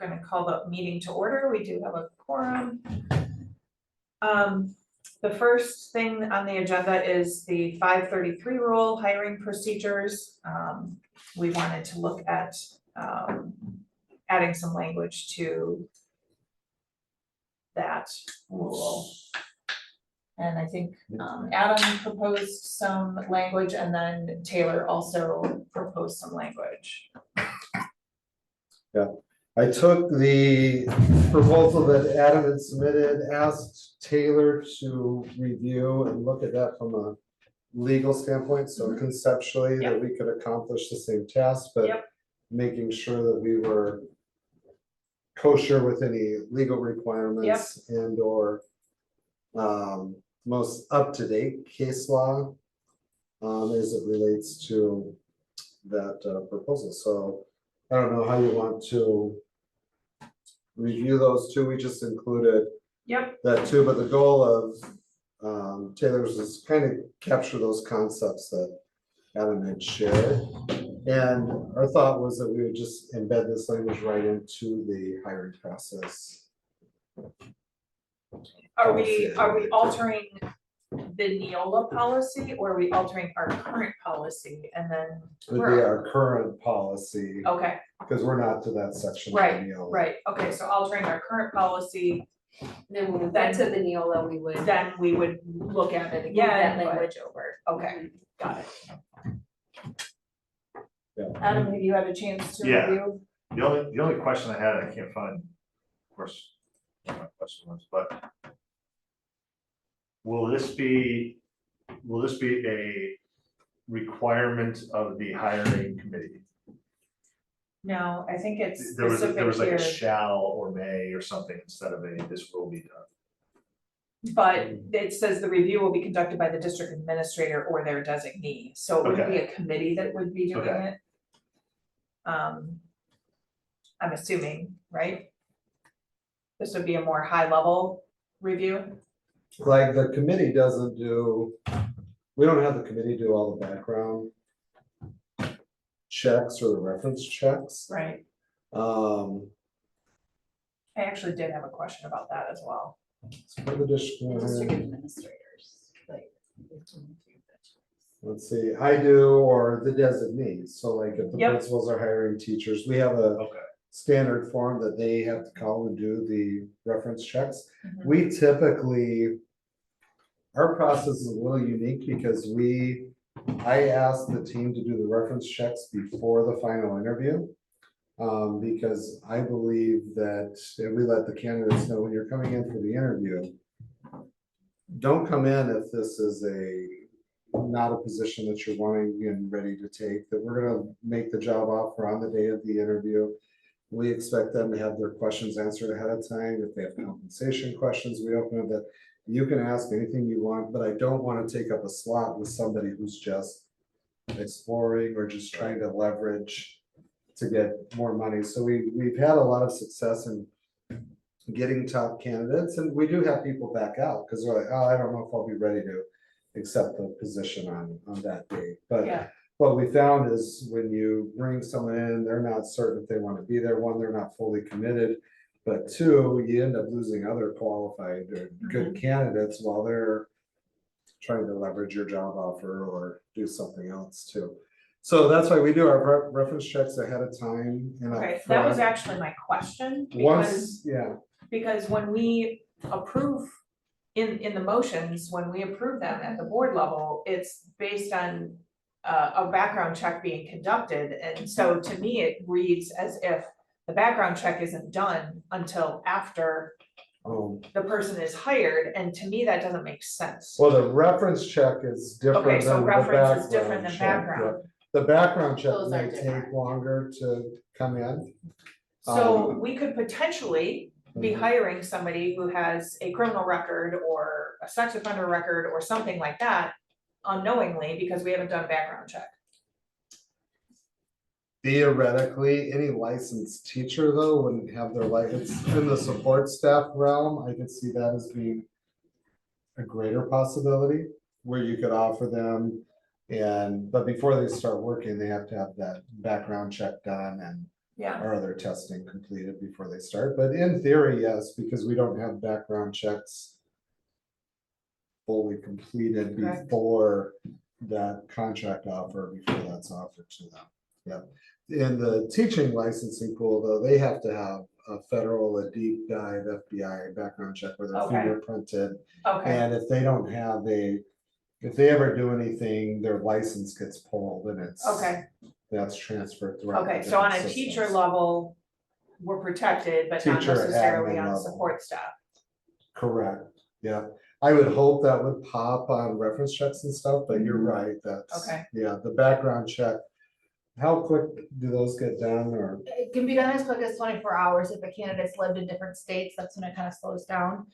going to call the meeting to order. We do have a quorum. The first thing on the agenda is the 533 rule, hiring procedures. We wanted to look at adding some language to that rule. And I think Adam proposed some language, and then Taylor also proposed some language. Yeah, I took the proposal that Adam had submitted, asked Taylor to review and look at that from a legal standpoint, so conceptually that we could accomplish the same task, but making sure that we were kosher with any legal requirements and or most up-to-date case law as it relates to that proposal. So I don't know how you want to review those two. We just included that too, but the goal of Taylor's is kind of capture those concepts that Adam had shared. And our thought was that we would just embed this language right into the hiring process. Are we altering the Neola policy, or are we altering our current policy and then? It would be our current policy. Okay. Because we're not to that section. Right, of Neola. right. Okay, so altering our current policy. Then when we get to the Neola, we would Look at it move again. that but- language over. Okay, got it. Yeah. Adam, have you had a chance to review? The only question I had, I can't find, of course, what my question was, but will this be a requirement of the hiring committee? No, I think it's There was specific like here, a shall or may or something instead of a this will be done. but it says the review will be conducted by the district administrator or their designee, so it would be a committee that would be doing it. I'm assuming, right? This would be a more high level review. Like the committee doesn't do, we don't have the committee do all the background checks or the reference checks. Right. I I actually did have a question about that as well. for the district. District administrators, like. Let's see, I do, or the designees, so like if the Yep. principals are hiring teachers, we have a Okay. standard form that they have to call and do the reference checks. Mhm. We typically, our process is a little unique because I ask the team to do the reference checks before the final interview. Because I believe that if we let the candidates know when you're coming in for the interview, don't come in if this is not a position that you're wanting and ready to take, that we're gonna make the job offer on the day of the interview. We expect them to have their questions answered ahead of time. If they have compensation questions, we open it that you can ask anything you want, but I don't want to take up a slot with somebody who's just exploring or just trying to leverage to get more money. So we've had a lot of success in getting top candidates, and we do have people back out because they're like, oh, I don't know if I'll be ready to accept the position on that date. But what we found is when you bring someone in, they're not certain if they want to be there. One, they're not fully committed, but two, you end up losing other qualified or good candidates while they're trying to leverage your job offer or do something else too. So that's why we do our reference checks ahead of time. Okay, that was actually my question, because when we approve in the motions, when we approve them at the board level, it's based on a background check being conducted. And so to me, it reads as if the background check isn't done until after the person is hired. And to me, that doesn't make sense. Well, the reference check is different. Okay, so than reference is the different than check. background. The background check Those may are different. take longer to come in. So we could potentially be hiring somebody who has a criminal record or a sex offender record or something like that unknowingly because we haven't done a background check. Theoretically, any licensed teacher though wouldn't have their license in the support staff realm. I could see that as being a greater possibility where you could offer them but before they start working, they have to have that background check done and Yeah, Are their testing completed before they start? But in theory, yes, because we don't have background checks fully completed Correct. before that contract offer, before that's offered to them. Yeah. In the teaching licensing pool, though, they have to have a federal, a deep dive FBI background check where they're Okay. fingerprinted. okay, And if they don't have if they ever do anything, their license gets pulled and okay, that's transferred throughout. the okay, so on a different teacher systems. level, we're protected, but not Teacher, necessarily admin on level. support staff. Correct, yeah. I would hope that would pop on reference checks and stuff, but you're right, that's. Okay. Yeah, the background check, how quick do those get done, or? It can be done as quick as 24 hours. If a candidate's lived in different states, that's when it kind of slows down.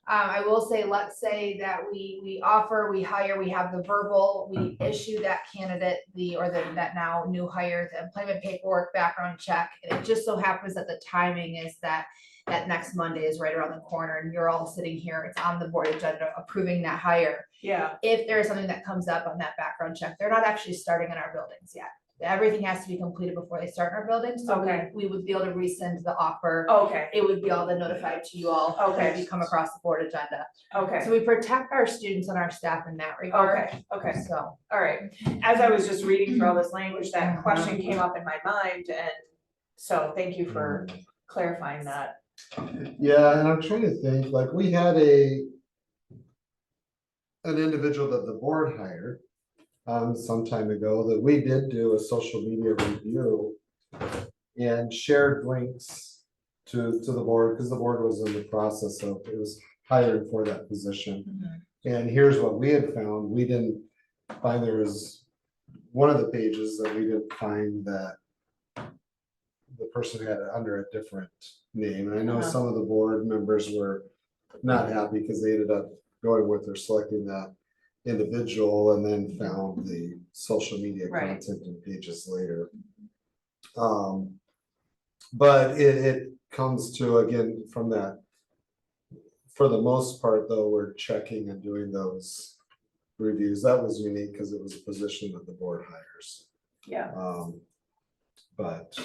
I will say, let's say that we offer, we hire, we have the verbal, we issue that candidate that now new hire, the employment paperwork, background check. And it just so happens that the timing is that next Monday is right around the corner and you're all sitting here, it's on the board agenda approving that hire. Yeah, If there is something that comes up on that background check, they're not actually starting in our buildings yet. Everything has to be completed before they start in our building, so Okay. we would be able to resend the offer. okay, It would be all then notified to you all. Okay. As you come across the board agenda. okay, So we protect our students and our staff in that regard. okay, So, all right. As I was just reading through all this language, that Mhm. question came up in my mind, and so thank you for clarifying that. Yeah, and I'm trying to think, like, we had an individual that the board hired some time ago that we did do a social media review and shared links to the board, because the board was in the process of, it was hiring for that position. And here's what we had found, we didn't find, there was one of the pages that we didn't find that the person had it under a different name, and I know Uh-huh. some of the board members were not happy because they ended up going with or selecting that individual and then found the social media Right. content and pages later. But it comes to, again, from that, for the most part, though, we're checking and doing those reviews. That was unique because it was a position that the board hires. Yeah, But,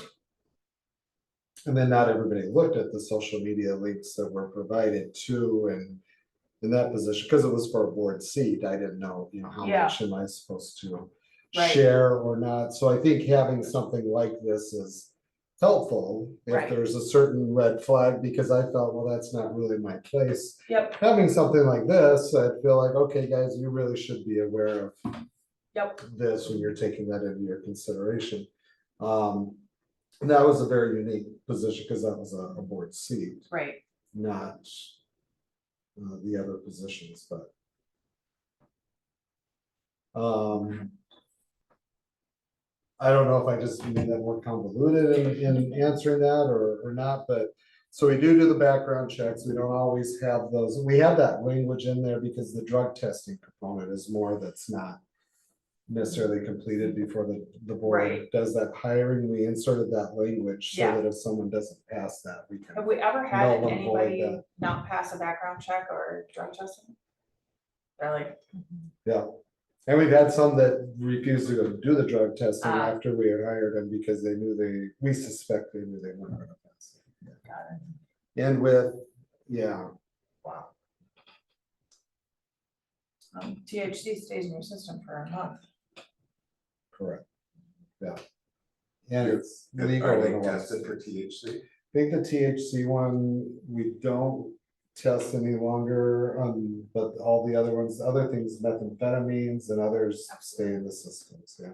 and then not everybody looked at the social media links that were provided to, and in that position, because it was for a board seat, I didn't know, how Yeah. much am I supposed to Right. share or not. So I think having something like this is helpful if Right. there's a certain red flag, because I felt, well, that's not really my place. yep, Having something like this, I feel like, okay, guys, you really should be aware of yep, this when you're taking that into your consideration. And that was a very unique position because that was a board seat, right, not the other positions, but. I don't know if I just made that more convoluted in answering that or not, but. So we do the background checks. We don't always have those. We have that language in there because the drug testing component is more that's not necessarily completed before the board Right. does that hiring. We inserted that language so Yeah. that if someone doesn't pass that, we have can. we ever had No, avoid anybody that. not pass a background check or drug testing? Really? Yeah, and we've had some that refused to go do the drug testing Ah. after we had hired them because we suspect they knew they weren't gonna pass it. Got it. And with, yeah, Wow. THC stays in your system for a month. correct, yeah. And it's Are legal in they a lot of tested for states. THC? I think the THC one, we don't test any longer, but all the other ones, other things, methamphetamines and others stay in the systems, yeah.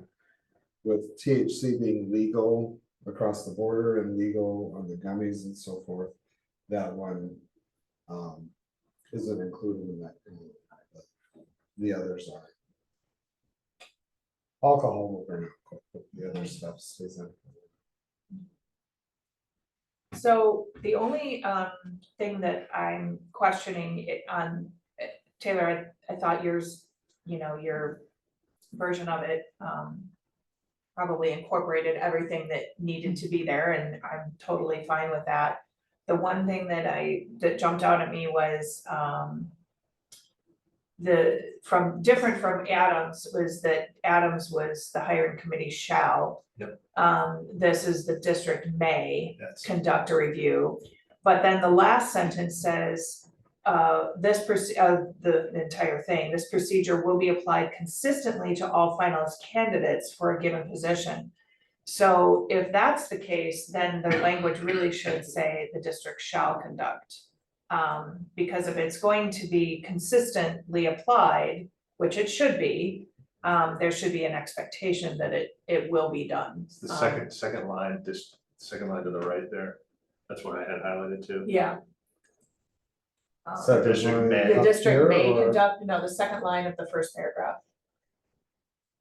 With THC being legal across the border and legal on the gummies and so forth, that one isn't included in that. But the others are. Alcohol will burn out quick, but the other stuff stays in. So the only thing that I'm questioning on, Taylor, I thought yours, your version of it probably incorporated everything that needed to be there, and I'm totally fine with that. The one thing that jumped out at me was different from Adams was that Adams was the hiring committee shall. Yep. This is the district may That's, conduct a review, but then the last sentence says, the entire thing, this procedure will be applied consistently to all finalist candidates for a given position. So if that's the case, then the language really should say the district shall conduct. Because if it's going to be consistently applied, which it should be, there should be an expectation that it will be done. it's the second line, this second line to the right there. That's what I had highlighted too. Yeah. Second district line may. The up district here, may or- conduct, no, the second line of the first paragraph.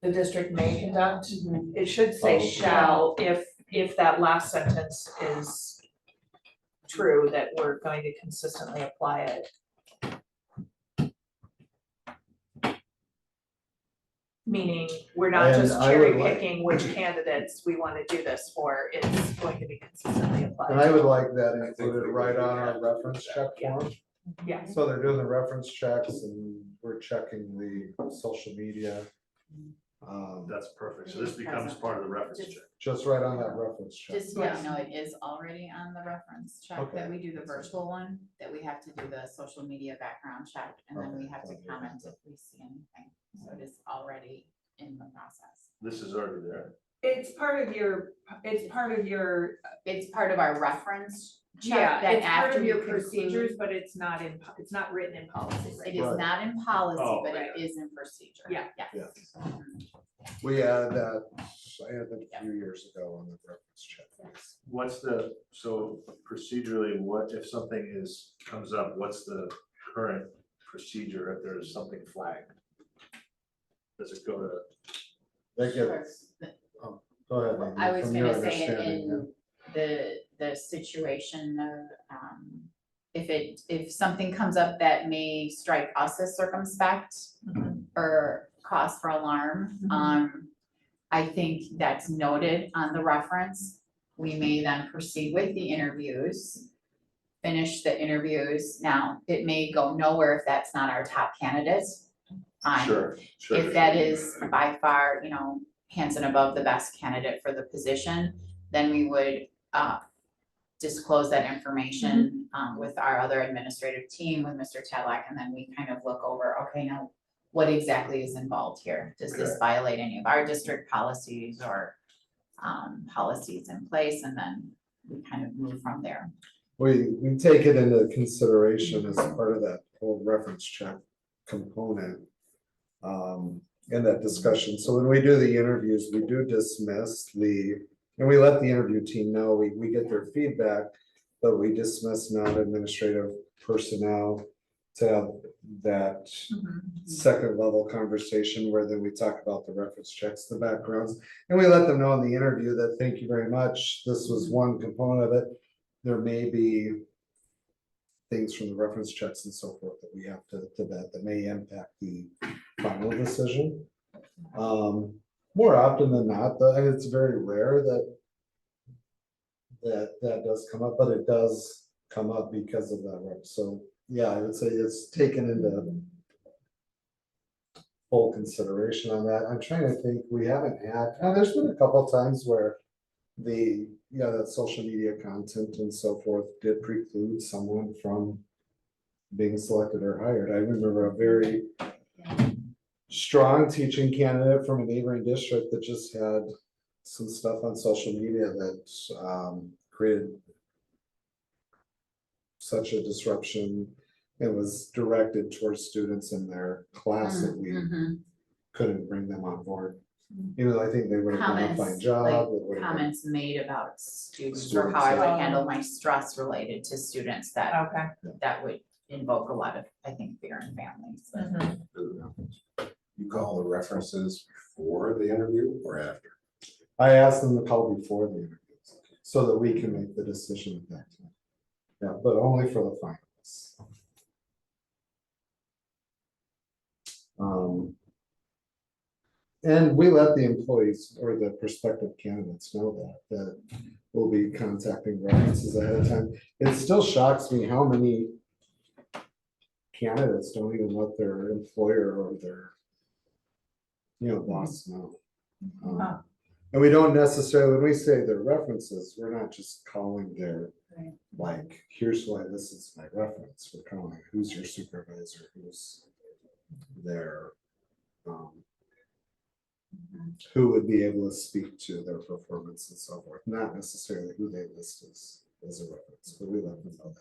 The district may conduct, it should say Oh, okay. shall, if that last sentence is true, that we're going to consistently apply it. Meaning, we're not And just I would cherry like- picking which candidates we wanna do this for, it's going to be consistently applied. And I would like that I think included we right would on our have reference check Yeah. form. Yeah, So they're doing the reference checks and we're checking the social media. That's perfect. So this becomes part of the reference check. Just right on that reference check. Just so you know, it is already on the reference check Okay. that we do the virtual one, that we have to do the social media background check, and then we have to comment if we see anything. So it is already in the process. This is already there. it's part of your, It's part of our reference check yeah, that it's part after of we your conclude- procedures, but it's not written in policy, right? It is Right. not in policy, Oh. but Right. it is in procedure. Yeah. Yes. We added that, I added that a few years ago on the reference check. What's so procedurally, what if something comes up, what's the current procedure if there's something flagged? Does it go to, They get, go ahead. Amy, I was from your gonna say understanding, in the situation of, if something comes up that may strike us as circumspect Mhm. or cause for alarm, I think that's noted on the reference. We may then proceed with the interviews, finish the interviews. Now, it may go nowhere if that's not our top candidate. sure. If that is by far, hands and above the best candidate for the position, then we would disclose that information with our other administrative team, with Mr. Tadlock, and then we kind of look over, okay, now what exactly is involved here? Does this violate any of our district policies or policies in place? And then we kind of move from there. we take it into consideration as part of that whole reference check component. In that discussion, so when we do the interviews, we do dismiss and we let the interview team know, we get their feedback. But we dismiss non-administrative personnel to have that second level conversation where then we talk about the reference checks, the backgrounds. And we let them know in the interview that, thank you very much, this was one component of it. There may be things from the reference checks and so forth that we have to vet that may impact the final decision. More often than not, though, and it's very rare that does come up, but it does come up because of that, right? So, yeah, I would say it's taken into full consideration on that. I'm trying to think, we haven't had, there's been a couple times where that social media content and so forth did preclude someone from being selected or hired. I remember a very strong teaching candidate from a neighboring district that just had some stuff on social media that created such a disruption. It was directed towards students in their class that we couldn't bring them on board. Even though I think they would have done a fine Comments, job. like it would have been- comments made about students or Students, how I would yeah. handle my stress related to students that Okay. would invoke a lot of, I think, fear in families. You call the references before the interview or after? I asked them to call before the interviews, so that we can make the decision at that time. Yeah, but only for the finalists. And we let the employees or the prospective candidates know that we'll be contacting references ahead of time. It still shocks me how many candidates don't even let their employer or their, boss know. Huh. And we don't necessarily, when we say their references, we're not just calling their, Right. like, here's why this is my reference. We're calling who's your supervisor, who's their, who would be able to speak to their performance and so forth, not necessarily who they list as a reference, but we let them know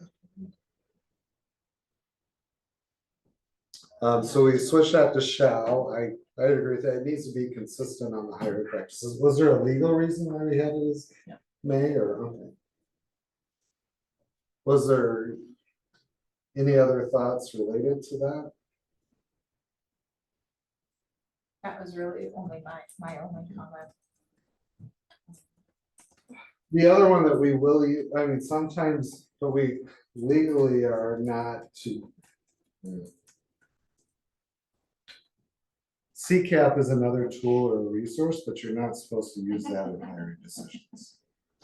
that. So we switched that to shall. I agree with that. It needs to be consistent on the hiring practices. Was there a legal reason why we had it as No. may or? Okay. Was there any other thoughts related to that? That was really only my only comment. The other one that we will, I mean, sometimes, but we legally are not to. CCAP is another tool or a resource, but you're not supposed to use that in hiring decisions.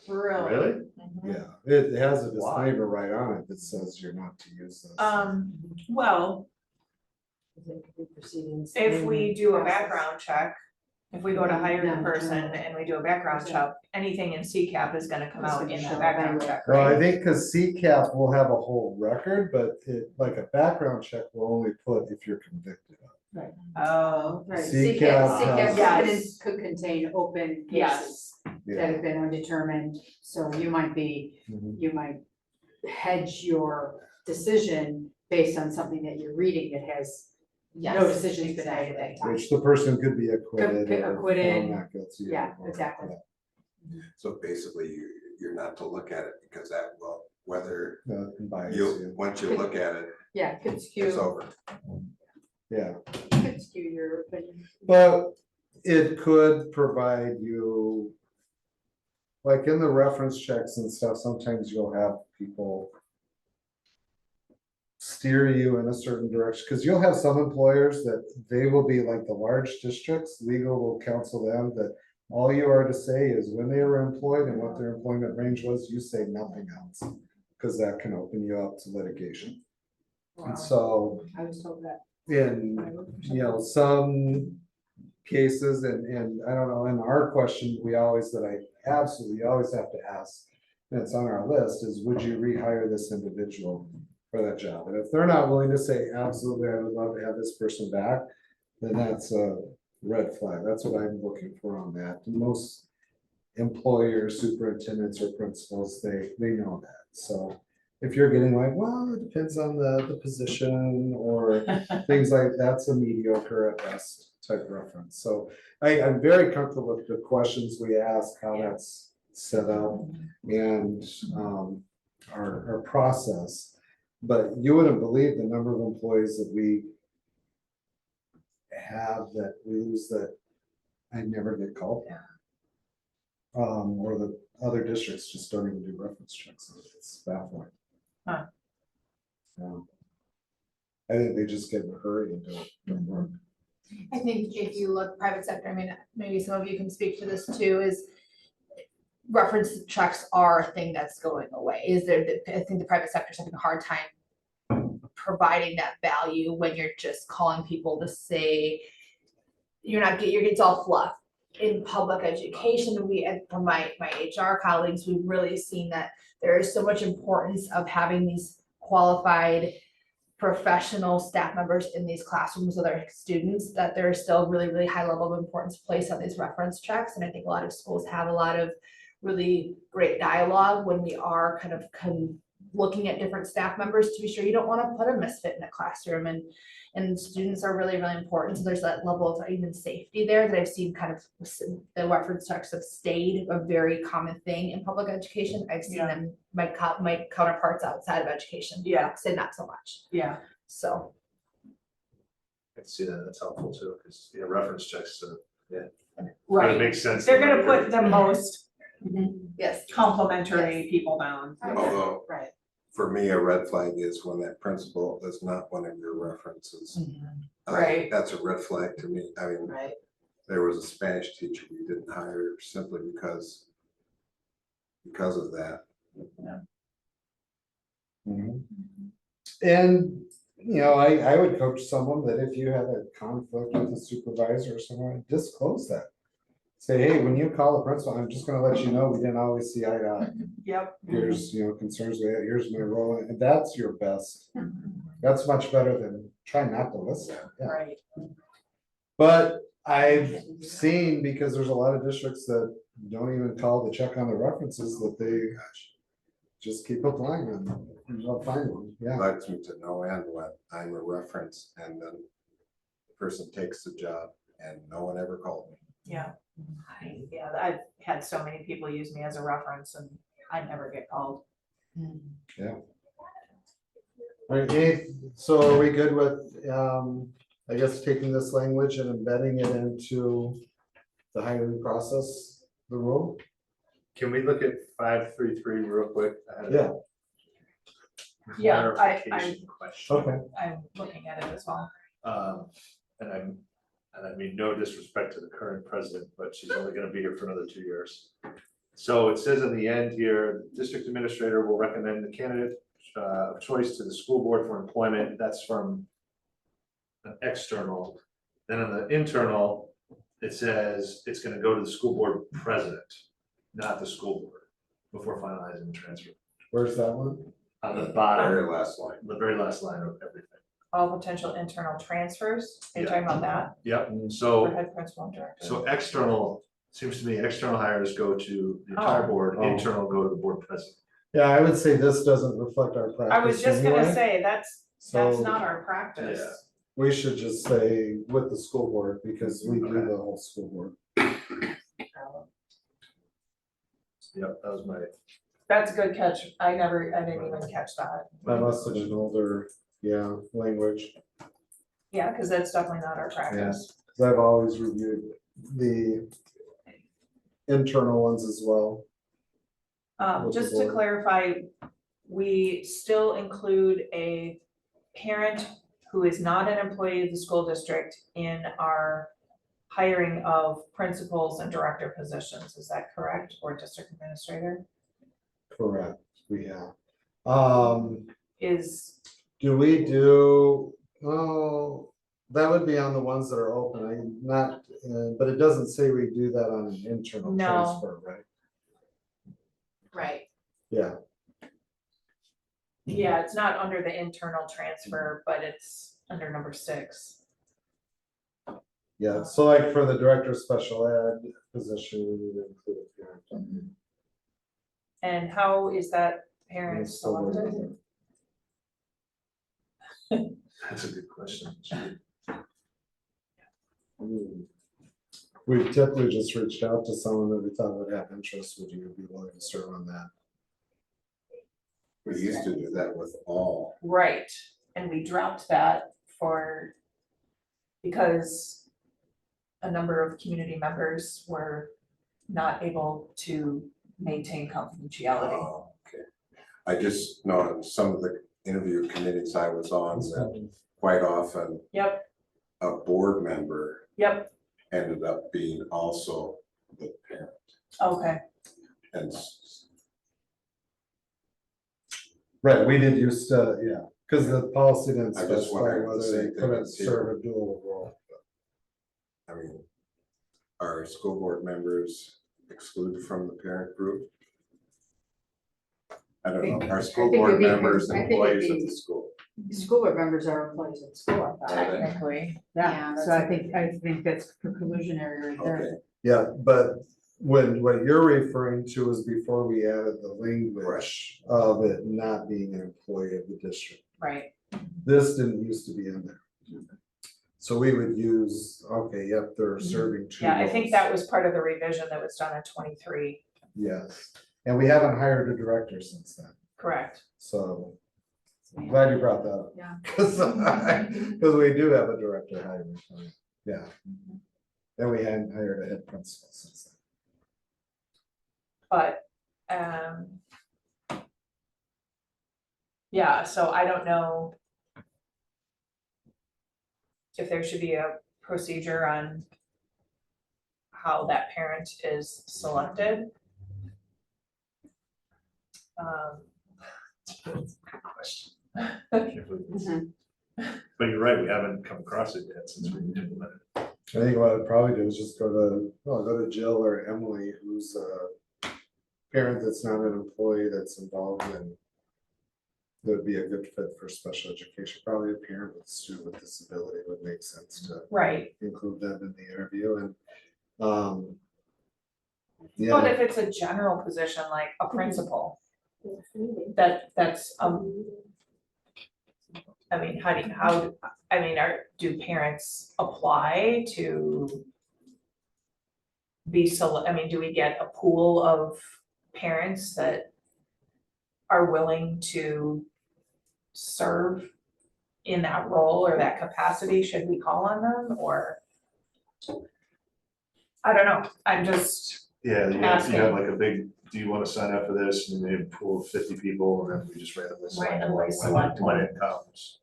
Really? Yeah, it has a disclaimer right on it that says you're not to use this. Well, if we do a background check, if we go to hire the person and we do a background check, anything in CCAP is gonna come out in that background check, Well, I right? think because CCAP will have a whole record, but like a background check will only put if you're convicted of. Oh, Right, CCAP CCAP has- could contain open cases yes, that Yeah. have been undetermined, so you might Mhm. you might hedge your decision based on something that you're reading that has no Yes, decision's been made at that time. Which the person could be acquitted Could- or acquitted. found not guilty. Yeah, or- exactly. So basically, you're not to look at it because that will, whether Can bias you, you. once you look at it, Yeah, could it's skew, over. Yeah, could skew your opinion. but it could provide you. Like in the reference checks and stuff, sometimes you'll have people steer you in a certain direction, because you'll have some employers that they will be like the large districts, legal will counsel them that all you are to say is when they were employed and what their employment range was, you say nothing else, because that can open you up to litigation. And so I was told that. in, some cases, and I don't know, in our question, we always, that I absolutely always have to ask, and it's on our list, is would you rehire this individual for that job? And if they're not willing to say, absolutely, I would love to have this person back, then that's a red flag. That's what I'm looking for on that. Most employers, superintendents or principals, they know that. So if you're getting like, well, it depends on the position or things like that's a mediocre at best type reference. So I'm very comfortable with the questions we ask, how that's set up and our process. But you wouldn't believe the number of employees that we have that lose that I never get called. Or the other districts just don't even do reference checks. It's baffling. Huh. Yeah. I think they just get in a hurry and don't work. I think if you look private sector, I mean, maybe some of you can speak to this too, is reference checks are a thing that's going away. I think the private sector's having a hard time providing that value when you're just calling people to say, it's all fluff. In public education, and from my HR colleagues, we've really seen that there is so much importance of having these qualified professional staff members in these classrooms with our students, that there is still really, really high level of importance placed on these reference checks. And I think a lot of schools have a lot of really great dialogue when we are kind of looking at different staff members to be sure you don't want to put a misfit in a classroom, and students are really, really important. So there's that level of even safety there that I've seen kind of the reference checks have stayed a very common thing in public education. I've seen them, my counterparts outside of education. Say not so much. yeah, So. I can see that, that's helpful too, because, reference checks, it right. makes sense. They're gonna put the most Yes. complimentary people down. Although, Right. for me, a red flag is when that principal is not one of your references. Right. That's a red flag to me. I mean, Right. there was a Spanish teacher we didn't hire simply because of that. Mhm. And I would coach someone that if you had a conflict with a supervisor or someone, disclose that. Say, hey, when you call the principal, I'm just gonna let you know, we didn't always see eye to eye. Yep. Here's, concerns we have, here's my role, and that's your best. That's much better than trying not to listen. Yeah. Right. But I've seen, because there's a lot of districts that don't even call to check on the references, that they just keep applying them. They'll find one, yeah. Likes me to no end when I'm a reference and then the person takes the job and no one ever called me. Yeah. Yeah, I've had so many people use me as a reference and I never get called. Alright, so are we good with, I guess, taking this language and embedding it into the hiring process, the rule? Can we look at 533 real quick? I had a Yeah. Yeah, clarification question. Okay. I'm looking at it as well. And I mean, no disrespect to the current president, but she's only gonna be here for another 2 years. So it says in the end here, district administrator will recommend the candidate of choice to the school board for employment. That's from an external. Then on the internal, it says it's gonna go to the school board president, not the school board, before finalizing the transfer. Where's that one? On the bottom, Very last line. the very last line of everything. All potential internal transfers, are you talking about that? Yep, For so, head principal and director? so external, seems to me external hires go to the entire Oh. board, Oh. internal go to the board president. Yeah, I would say this doesn't reflect our practice. I was just gonna anyway, say, that's so not our practice. Yeah. we should just say with the school board, because we do Okay. the whole school board. Yep, that was my, That's a good catch. I didn't even catch that. That must have been older, language. Yeah, because that's definitely not our practice. Cause I've always reviewed the internal ones as well. With the Just to board. clarify, we still include a parent who is not an employee of the school district in our hiring of principals and director positions. Is that correct? Or district administrator? Correct, we have. Is, Do we do, oh, that would be on the ones that are open, but it doesn't say we do that on an internal No. transfer, right? Right. Yeah, yeah, it's not under the internal transfer, but it's under number 6. yeah, so like for the director of special ed position, we need to include a parent. And how is that parent It's still there. selected? that's a good question. We typically just reached out to someone that we thought would have interest, would you be willing to serve on that? We used to do that with all. Right, and we dropped that because a number of community members were not able to maintain confidentiality. Oh, okay. I just know in some of the interview committees I was on that quite often Yep, a board member yep, ended up being also the parent. okay, And Right, we did used to, cause the policy didn't I just specify wondered if the whether same they thing couldn't is here. serve a dual role. I mean, are school board members excluded from the parent group? I don't know, are school I think board it'd be- members I think it'd employees of be- the school? School board members are employees at school, I thought. Are they? technically. Yeah, Yeah, so I think that's conclusionary right there. Okay, Yeah, but what you're referring to is before we added the language of it not being an employee of the district. Right, This didn't used to be in there. So we would use, okay, yep, they're serving two yeah, I think roles. that was part of the revision that was done in 23, Yes, and we haven't hired a director since then, correct? so I'm glad you brought that up. Yeah. Cause we do have a director hiring, yeah. And we hadn't hired a head principal since then. But, yeah, so I don't know if there should be a procedure on how that parent is selected. Good question. I can't believe this. Mhm. you're right, we haven't come across it yet since we implemented it. I think what I'd probably do is just go to Jill or Emily, who's a parent that's not an employee that's involved in. That would be a good fit for special education, probably a parent with a student with disability would make sense to Right, include them in the interview and, but yeah, if it's a general position like a principal, that's, I mean, do parents apply to be I mean, do we get a pool of parents that are willing to serve in that role or that capacity? Should we call on them, or? I don't know, I'm just, Yeah, you have Asking. like a big, do you wanna sign up for this, and then pool of 50 people, and then we just randomly select when it comes.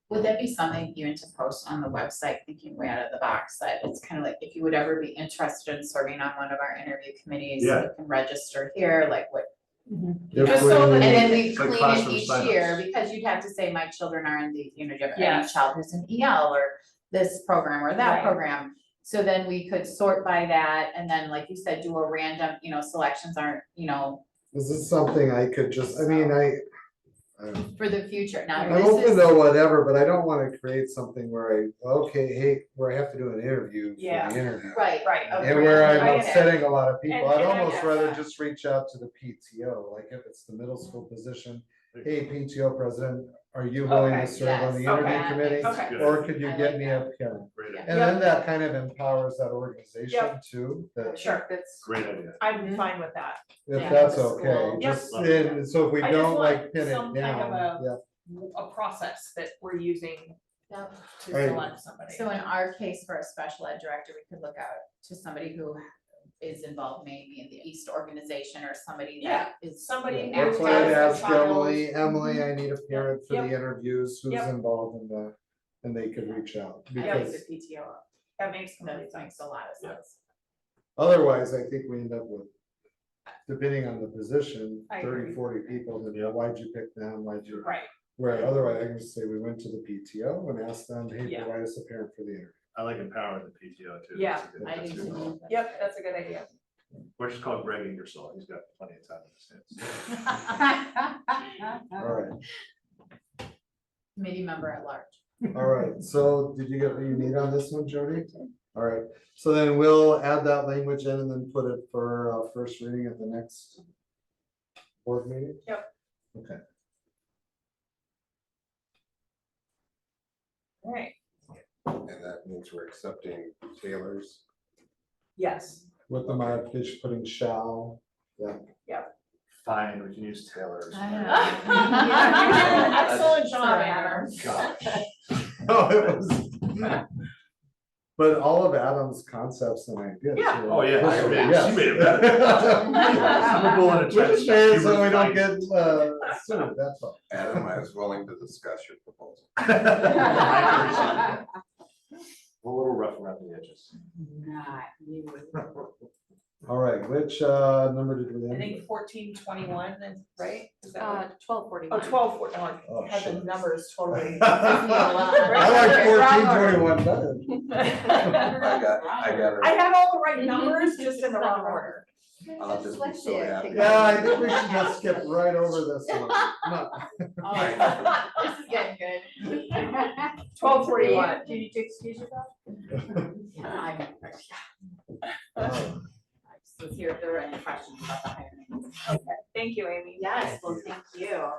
Would that be something even to post on the website, thinking way out of the box, that it's kind of like, if you would ever be interested in serving on one of our interview committees, Yeah. you can register here, like what. If Just so we- that And then we It's like clean it classroom each signups. year, because you'd have to say, my children are in the, do you have any Yes. child who's in EL or this program or that Right. program? So then we could sort by that, and then, like you said, do a random, selections aren't, This is something I could just, I mean, for the future. Now, I'm this open is, to whatever, but I don't wanna create something where where I have to do an interview for Yeah. the interview. right. right, okay. And where I'm I get it. upsetting a lot of people, I'd And I almost get rather that. just reach out to the PTO, like if it's the middle school position. Hey, PTO president, are you willing to Okay, serve on the yes, interview okay, committee? okay. Or could you I get like me that. a parent? Great, Yeah. And then that kind of empowers that organization Yep. too, that Sure, That's. great idea. I'm fine with that. if Yeah, that's the okay, school. just, Yep. and so if we I just don't want like pin some it kind of down, yeah. a process that we're using Yep. to Right. select somebody. So in our case, for a special ed director, we could look out to somebody who is involved maybe in the East organization, or somebody that is. Somebody Yeah, who That's why I'd has a ask child. Emily, I need a parent for the Yep. interviews, who's Yep. involved in the, and they could reach out. I like Because the PTO up. That makes complete That sense. makes a lot of Yeah. sense. otherwise, I think we end up with, depending on the position, I 30, agree. 40 people, then Yeah. why'd you pick them, why'd you? Right, Where otherwise, I can just say, we went to the PTO and asked them, hey, Yeah. provide us a parent for the interview. I like empowering the PTO too. Yeah, That's a good- I that's do a good too. one. yep, that's a good idea. Or just call Greg Ingersoll, he's got plenty of time in his hands. All right, Committee member at large. all right, so did you get what you need on this one, Jody? All right, so then we'll add that language in and then put it for first reading at the next board meeting? Yep. Okay. All right, And that means we're accepting Taylor's. yes, With the modification, putting shall, yeah. Fine, we can use Taylor's. I know. you did an excellent job, Adam. Gosh. Oh, it was. But all of Adam's concepts and ideas. Yeah. were Oh, yeah, pushing, she yes. made it better. I'm a bull in a Which china is shop. fair, You so we don't refine- get sued, that's all. Adam, I was willing to discuss your proposal. I appreciate that. A little rough around the edges. Not you. All right, which number did we I end think with? 1421, right? Is that right? 1241. Oh, 12, oh, Oh, I had the shit. numbers totally. I like 1421 better. I got I it. had all the right numbers, just in the wrong order. I'll just be so happy. Yeah, I think we should just skip right over this one. No. Oh, this is getting good. 1241. Do you need to excuse yourself? Let's hear if there are any questions about the hiring. Okay, thank you, Amy. Yes, well, thank you.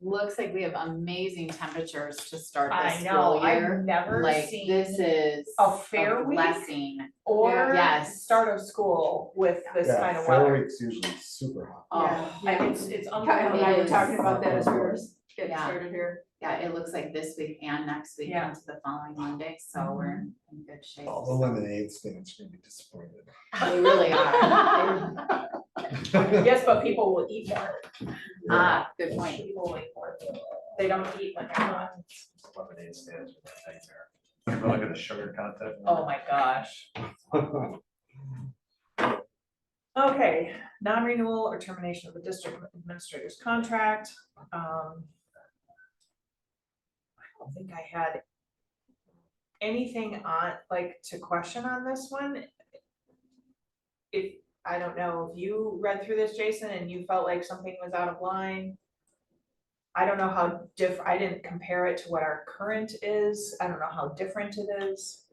Looks like we have amazing temperatures to start I this know, school I've year. never Like, seen this is a fair week blessing. or Yes. start of school with this Yeah, kind of Fair weather. Week's usually super hot. Oh, It's Kyle and I were unbelievable. talking about that as we were getting Yeah. started here. yeah, it looks like this week and next week Yeah. into the following Monday, so we're in good shape. Oh, the lemonade stand's gonna be disappointed. They really are. Yes, but people will eat more. Ah, good point. People will eat more. They don't eat when they're not. Lemonade stands with that nightmare. If I look at the sugar content. Oh my gosh. Okay, non-renewal or termination of the district administrator's contract. don't think I had anything on, like, to question on this one. If, I don't know if you read through this, Jason, and you felt like something was out of line. I don't know how I didn't compare it to what our current is. I don't know how different it is.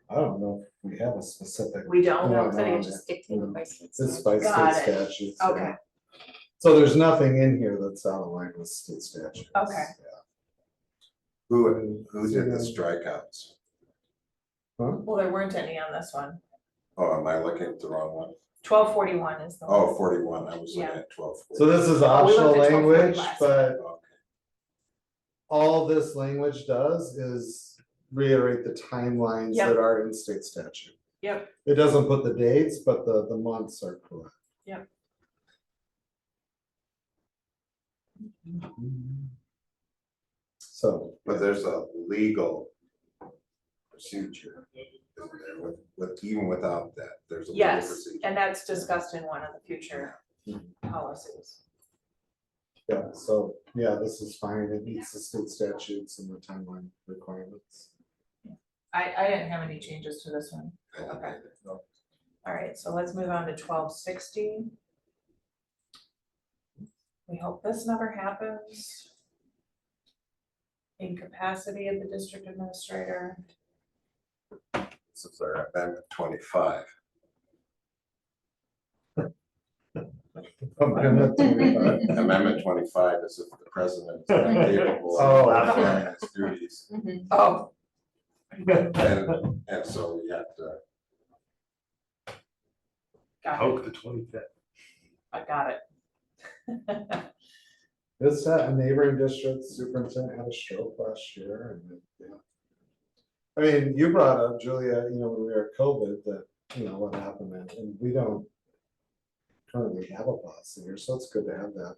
I don't know if we have a specific. We don't know. one So on it's it. just dictated by state It's statute. by Got state it. statutes. yeah. Okay, So there's nothing in here that's out of line with state statutes. Okay. Yeah. Who did the strikeouts? well, there weren't any on this one. Oh, am I looking at the wrong one? 1241 is the one. Oh, 41, I was looking Yeah. at 12. So this is Oh, we optional looked at 1240 language, last but Okay. all this language does is reiterate the timelines Yep. that are in state statute. Yep. It doesn't put the dates, but the months are correct. Yep. So, But there's a legal procedure, isn't there? With even without that, there's a legal Yes, procedure. and that's discussed in one of the future policies. yeah, so, yeah, this is fine. It meets the state statutes and the timeline requirements. I didn't have any changes to this one. Okay. No. All right, so let's move on to 1260. We hope this never happens. Incapacity of the district administrator. This is our amendment 25. Amendment 25. Amendment 25 is if the president is not capable Oh, of okay. performing his duties. Oh. And so we have to, Got it, the 25th. I got it. This a neighboring district superintendent had a stroke last year and, yeah. I mean, you brought up, Julia, when we were at COVID, that, what happened and we don't currently have a policy here, so it's good to have that.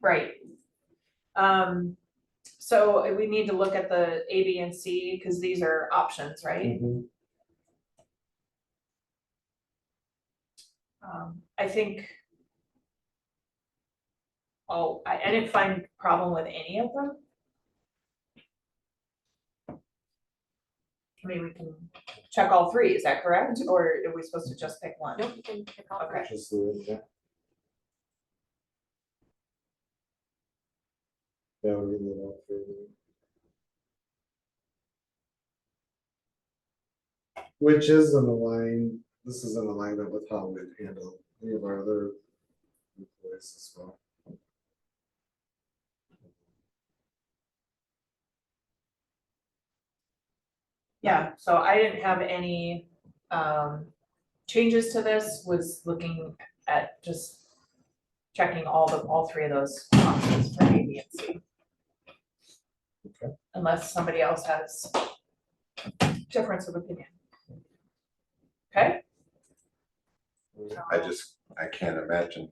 Right. So we need to look at the A, B, and C, because these are options, right? Mhm. I think. Oh, I didn't find problem with any of them. I mean, we can check all three, is that correct? Or are we supposed to just pick one? Nope, you can pick all three. Okay. Just leave it, yeah. Yeah, we leave it up for you. Which is in line, this is in alignment with how we'd handle any of our other employees as well. Yeah, so I didn't have any changes to this, was looking at just checking all three of those options for A, B, and C. Okay. Unless somebody else has difference of opinion. Okay? I can't imagine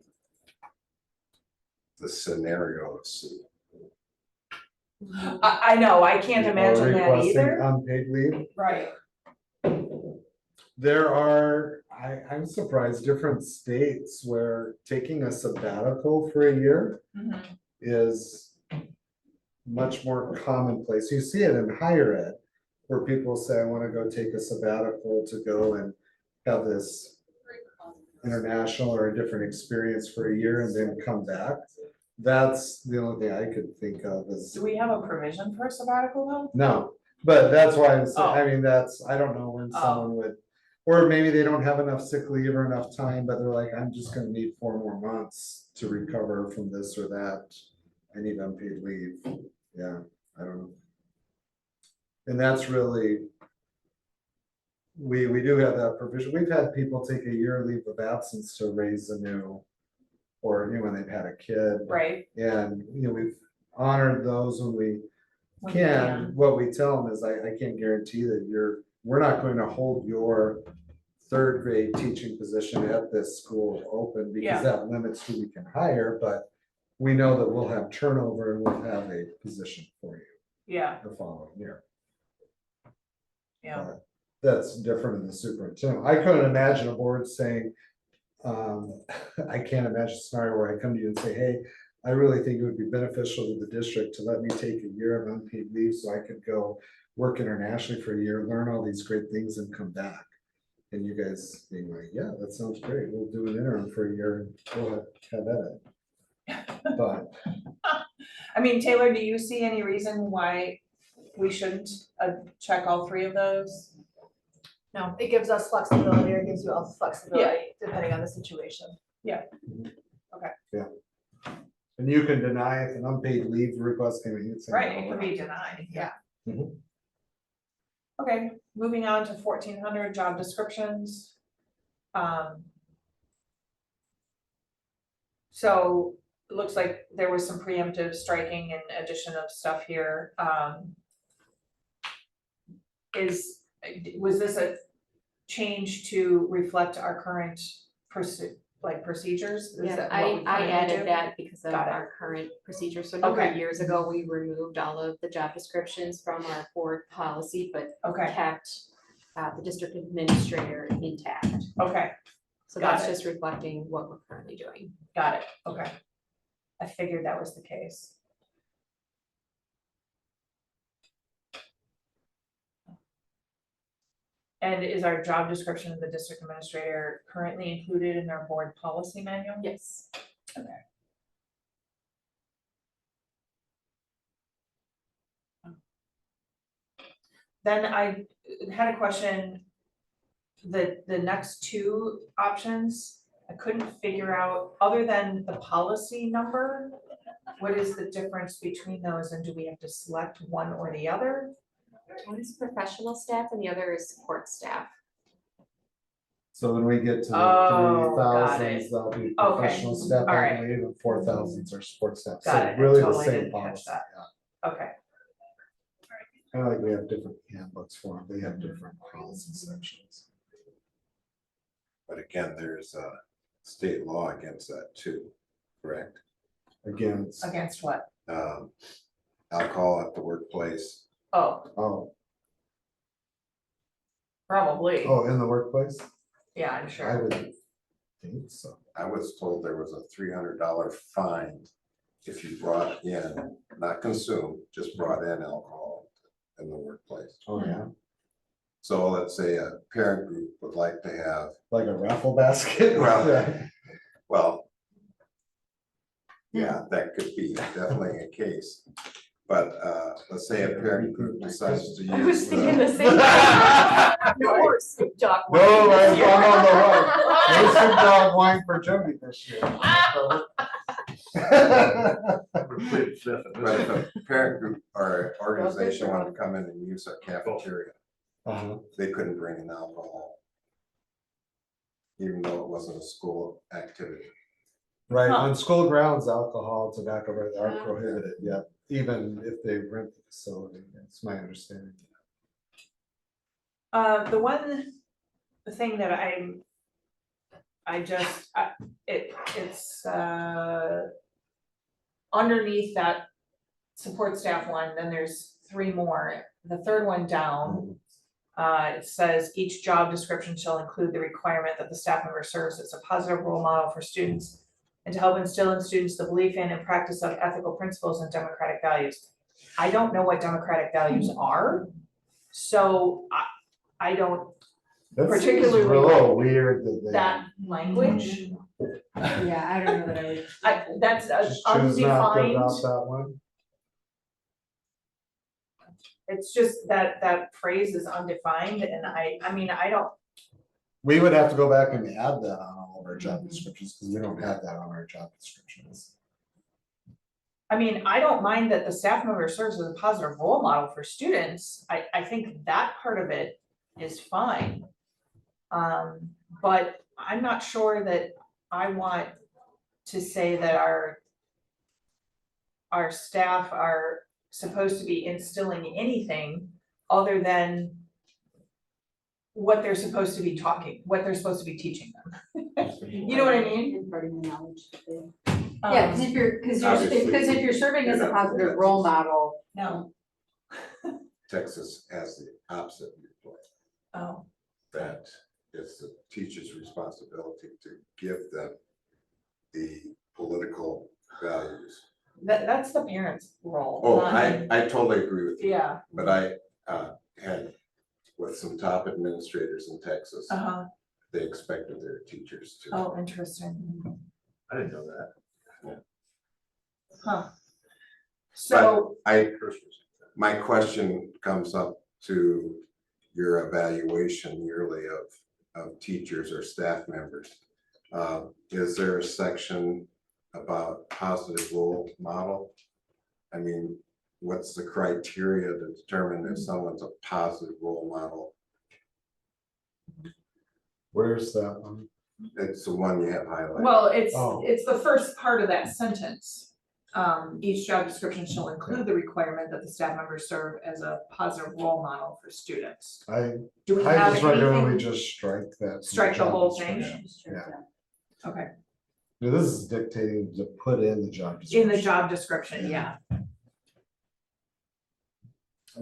the scenario of C. I know, I can't imagine that Requesting either. Unpaid leave. Right. There are, I'm surprised, different states where taking a sabbatical for a year Mhm. is much more commonplace. You see it in higher ed, where people say, I wanna go take a sabbatical to go and have this international or a different experience for a year and then come back. That's the only thing I could think of is, Do we have a provision for a sabbatical though? no, but that's why I'm saying, Oh. I mean, I don't know when someone would. Or maybe they don't have enough sick leave or enough time, but they're like, I'm just gonna need 4 more months to recover from this or that. I need unpaid leave. Yeah, I don't know. And that's really. We do have that provision. We've had people take a year leave of absence to raise a new. Or when they've had a kid. Right. And, we've honored those when we When can. What we tell them is, I can't guarantee that we're not going to hold your 3rd grade teaching position at this school open Yeah. because that limits who we can hire, but we know that we'll have turnover and we'll have a position for you Yeah, the following year. yeah, That's different in the superintendent. I couldn't imagine a board saying, I can't imagine a scenario where I come to you and say, hey, I really think it would be beneficial to the district to let me take a year of unpaid leave so I could go work internationally for a year, learn all these great things and come back. And you guys being like, yeah, that sounds great. We'll do an interim for a year and we'll have at it. But I mean, Taylor, do you see any reason why we shouldn't check all three of those? No, it gives us flexibility, or it gives you all flexibility, depending on the situation. and you can deny if an unpaid leave request came in. Right, it can be denied, yeah. Mhm. Okay, moving on to 1400 job descriptions. So it looks like there was some preemptive striking and addition of stuff here. Was this a change to reflect our current procedures? Is Yeah, that what we I currently added do? that because of Got it. our current procedure. So a number of Okay. years ago, we removed all of the job descriptions from our board policy, but Okay, kept the district administrator intact. okay, So Got that's it. just reflecting what we're currently doing. got it, okay. I figured that was the case. And is our job description of the district administrator currently included in our board policy manual? Yes. Then I had a question, the next two options, I couldn't figure out, other than the policy number, what is the difference between those, and do we have to select one or the other? One is professional staff and the other is support staff. So when we get to the Oh, got 3,000s, it. that'll be Okay, professional staff, I alright. believe, and 4,000s are sports staff. Got So it, I really the totally same didn't catch policy. that. Yeah. Okay, Kind of like we have different handbooks for them. They have different policy sections. But again, there's a state law against that too, correct? Again, it's, against what? Alcohol at the workplace. Oh, probably, in the workplace? yeah, I'm I sure. would think so. I was told there was a $300 fine if you brought in, not consumed, just brought in alcohol in the workplace. Oh, yeah. So let's say a parent group would like to have, Like a raffle basket? Well, Yeah. well, yeah, that could be definitely a case. But let's say a parent group decides to use. I was thinking the same thing. Of course, Doc. No, I'm on the run. There's some dog wine for Jody this year. We're pleading fifth in But this one. if a parent group or organization wanted to come in and use our cafeteria, Uh-huh. they couldn't bring in alcohol. Even though it wasn't a school activity. Right, Huh. on school grounds, alcohol, tobacco are prohibited, yeah, even if they rent the facility, that's my understanding. The thing that it's underneath that support staff one, then there's three more. The third one down, it says each job description shall include the requirement that the staff member serves as a positive role model for students and to help instill in students the belief in and practice of ethical principles and democratic values. I don't know what democratic values are, so I don't, That seems Particularly a little weird that they. that language, Yeah, I don't know that I would. that's Just choose not to undefined. adopt that one. It's just that phrase is undefined, and I mean, I don't, We would have to go back and add that on all of our job descriptions, because we don't have that on our job descriptions. I mean, I don't mind that the staff member serves as a positive role model for students. I think that part of it is fine. But I'm not sure that I want to say that our staff are supposed to be instilling anything other than what they're supposed to be what they're supposed to be teaching them. You know what I mean? Imparting the knowledge. Yeah, because Obviously, if you're serving as a positive role model, No, Texas has the opposite viewpoint, oh, that it's the teacher's responsibility to give them the political values. That's the parents' role. Oh, not- I totally agree with you, Yeah, but I had with some top administrators in Texas, they expected their teachers to. oh, interesting, I didn't know that. huh. So, My question comes up to your evaluation yearly of teachers or staff members. Is there a section about positive role model? I mean, what's the criteria to determine if someone's a positive role model? Where's that one? It's the one you have highlighted. well, Oh. it's the first part of that sentence. Each job description shall include the requirement that the staff members serve as a positive role model for students. Do we I have just recommend we anything? just strike that. from Strike the job whole thing? description. Yeah. Okay, Now, this is dictating to put in the job in description. the job description, yeah. I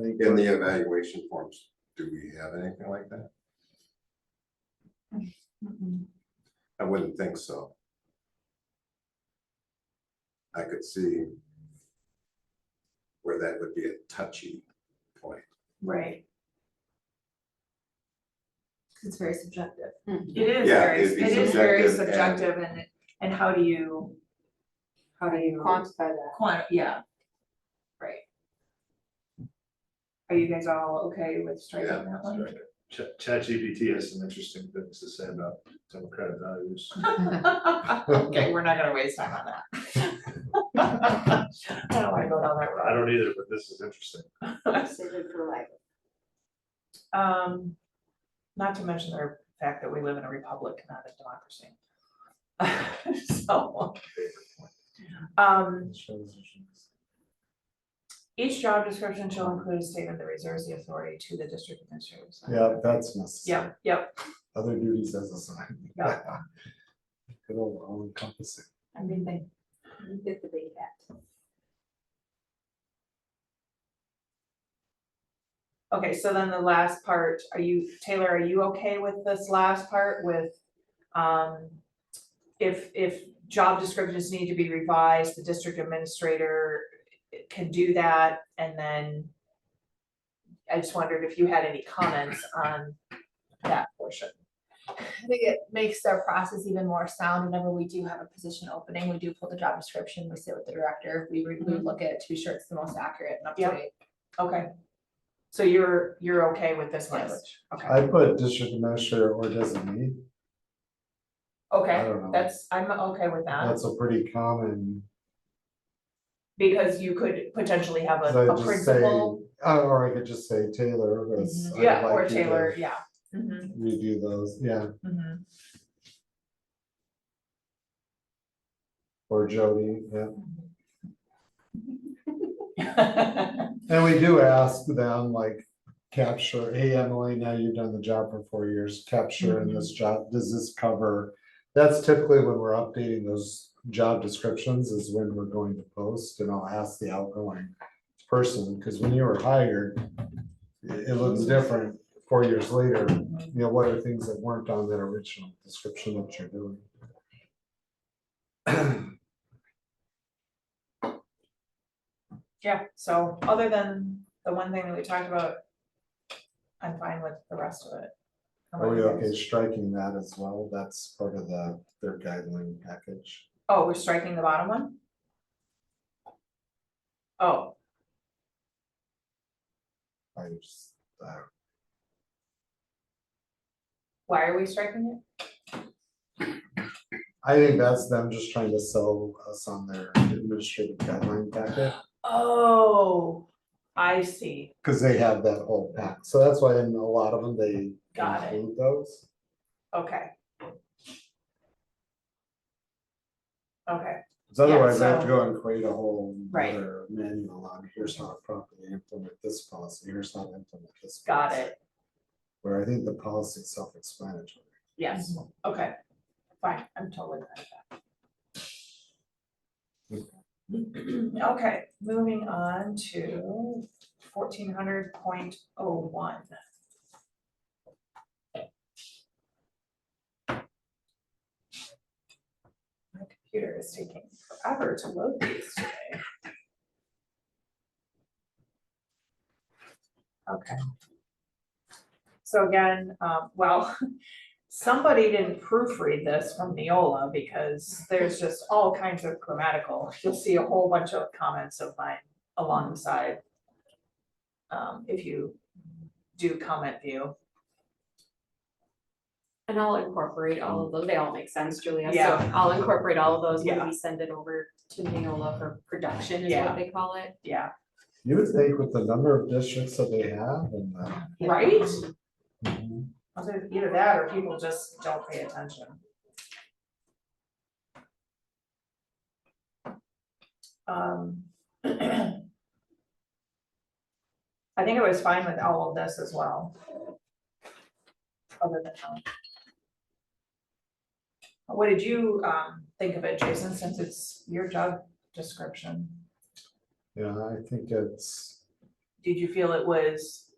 think In the evaluation forms, do we have anything like that? I wouldn't think so. I could see where that would be a touchy point. Right, It's very subjective. it is Yeah, very, it'd it be is very subjective subjective and how do you? Quantify that. Yeah. Right. Are you guys all okay with striking Yeah, that one? ChatGPT has some interesting things to say about democratic values. Okay, we're not gonna waste time on that. I don't wanna go down that I road. don't either, but this is interesting. Save it for like. Not to mention the fact that we live in a republic, not a democracy. So, each job description shall include a statement that reserves the authority to the district administrator. Yeah, that's necessary. Yep, Other duties as assigned. Yeah. Good old all encompassing. everything. Get the big hat. Okay, so then the last part, Taylor, are you okay with this last part with, if job descriptions need to be revised, the district administrator can do that, and then I just wondered if you had any comments on that portion. I think it makes our process even more sound. Whenever we do have a position opening, we do pull the job description, we sit with the director, we look at it to be sure it's the most accurate and up to Yep. date. Okay. So you're okay with this Yes. language? Okay, I put district administrator or designee. I okay, don't know. I'm okay with that, That's a pretty common. because you could potentially have So a I just say, principal, or I could just say Taylor. as I'd yeah, like or you to Taylor, yeah. Mhm, Review those, yeah, mhm. or Jody, yeah. And we do ask them, like, capture, hey, Emily, now you've done the job for 4 years, capture in this job, does this cover? That's typically when we're updating those job descriptions is when we're going to post, and I'll ask the outgoing person, because when you were hired, it looks different 4 years later, you know, what are things that weren't on that original description that you're doing? Yeah, so other than the one thing that we talked about, I'm fine with the rest of it. How Are about we you okay guys? striking that as well? That's part of their guideline package. Oh, we're striking the bottom one? Oh, I just, why are we striking I think that's them just trying to sell us on their administrative guideline packet, it? Oh, I see, because they have that whole pack. So that's why in a lot of them, they Got it. include those. okay. Okay, Because otherwise I have to so- go and create a whole Right. other manual on here's how to properly implement this policy, here's how to implement this. got policy. it, Where I think the policy is self-explanatory. yes, okay, fine, I'm totally fine with that. Okay, moving on to 1400.01. My Computer is taking forever to load these today. Okay. So again, well, somebody didn't proofread this from Neola because there's just all kinds of grammatical. You'll see a whole bunch of comments of mine along the side. If you do comment view. And I'll incorporate all of those, they all make sense, Julia, so Yeah. I'll incorporate all of those Yeah. when we send it over to Neola for production is Yeah. what they call it. Yeah, You would think with the number of districts that they have and, right? Mhm. Either that or people just don't pay attention. I think I was fine with all of this as well. Other than what did you think of it, Jason, since it's your job description? Yeah, I think it's, Did you feel it was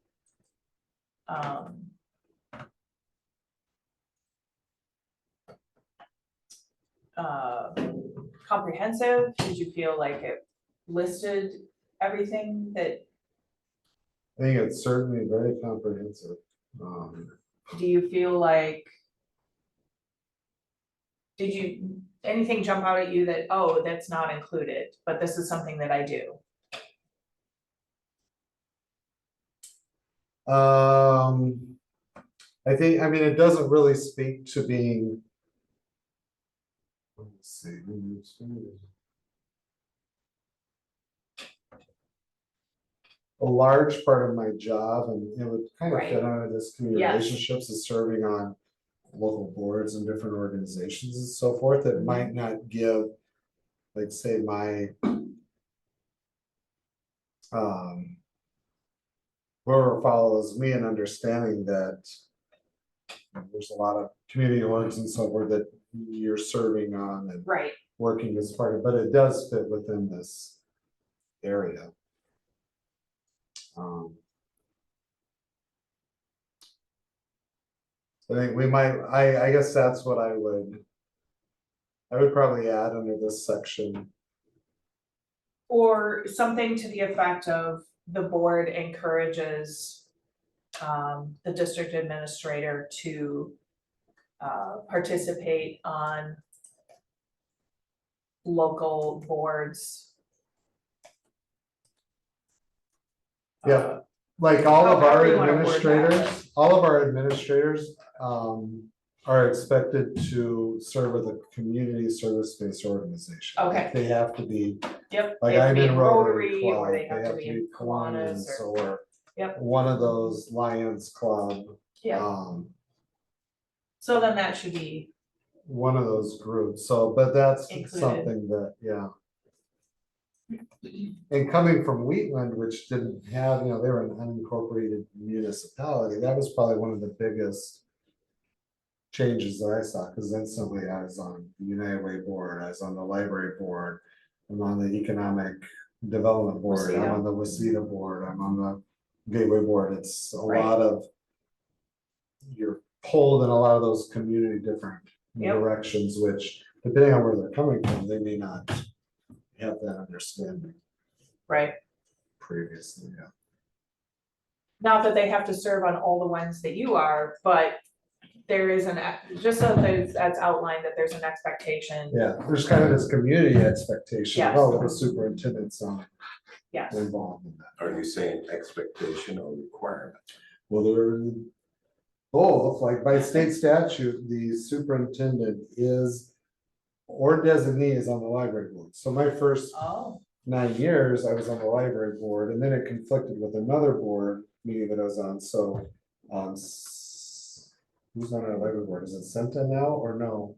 comprehensive? Did you feel like it listed everything that, I think it's certainly very comprehensive. do you feel like, did you, anything jump out at you that, oh, that's not included, but this is something that I do? I think, I mean, it doesn't really speak to being. Let's see. A large part of my job, and it would kind of fit under this community Yes. relationships, is serving on local boards and different organizations and so forth. It might not give, like, say, my whoever follows me an understanding that there's a lot of community orgs and so forth that you're serving on and Right. working as part of, but it does fit within this area. I think we might, I guess that's what I would probably add under this section. Or something to the effect of the board encourages the district administrator to participate on local boards. Yeah. Like all of our However you wanna word that. administrators are expected to serve with a community service-based organization. Okay. They have to be, Yep. like they have I'm to be in Rotary or Club, they have to be in Kiwanis or Yep. one of those Lions Club. Yeah. So then that should be, One of those groups, so, but that's Included. something that, yeah. And coming from Wheatland, which didn't have, they were an unincorporated municipality, that was probably one of the biggest changes that I saw, because instantly I was on the United Way board, I was on the library board, I'm on the economic development board, I'm on the Waseda board, I'm on the Gateway board, it's a lot of, you're pulled in a lot of those community different directions, which depending on where they're coming from, they may not have that understanding right. previously, yeah. Not that they have to serve on all the ones that you are, but there is just so that's outlined that there's an expectation. Yeah, there's kind of this community expectation, Yes. oh, the superintendent's Yes. involved in that. Are you saying expectation or requirement? Well, they're both, like by state statute, the superintendent is or designee is on the library board. So my first Oh, 9 years, I was on the library board, and then it conflicted with another board meeting that I was on, so who's on our library board? Is it Senta now or no?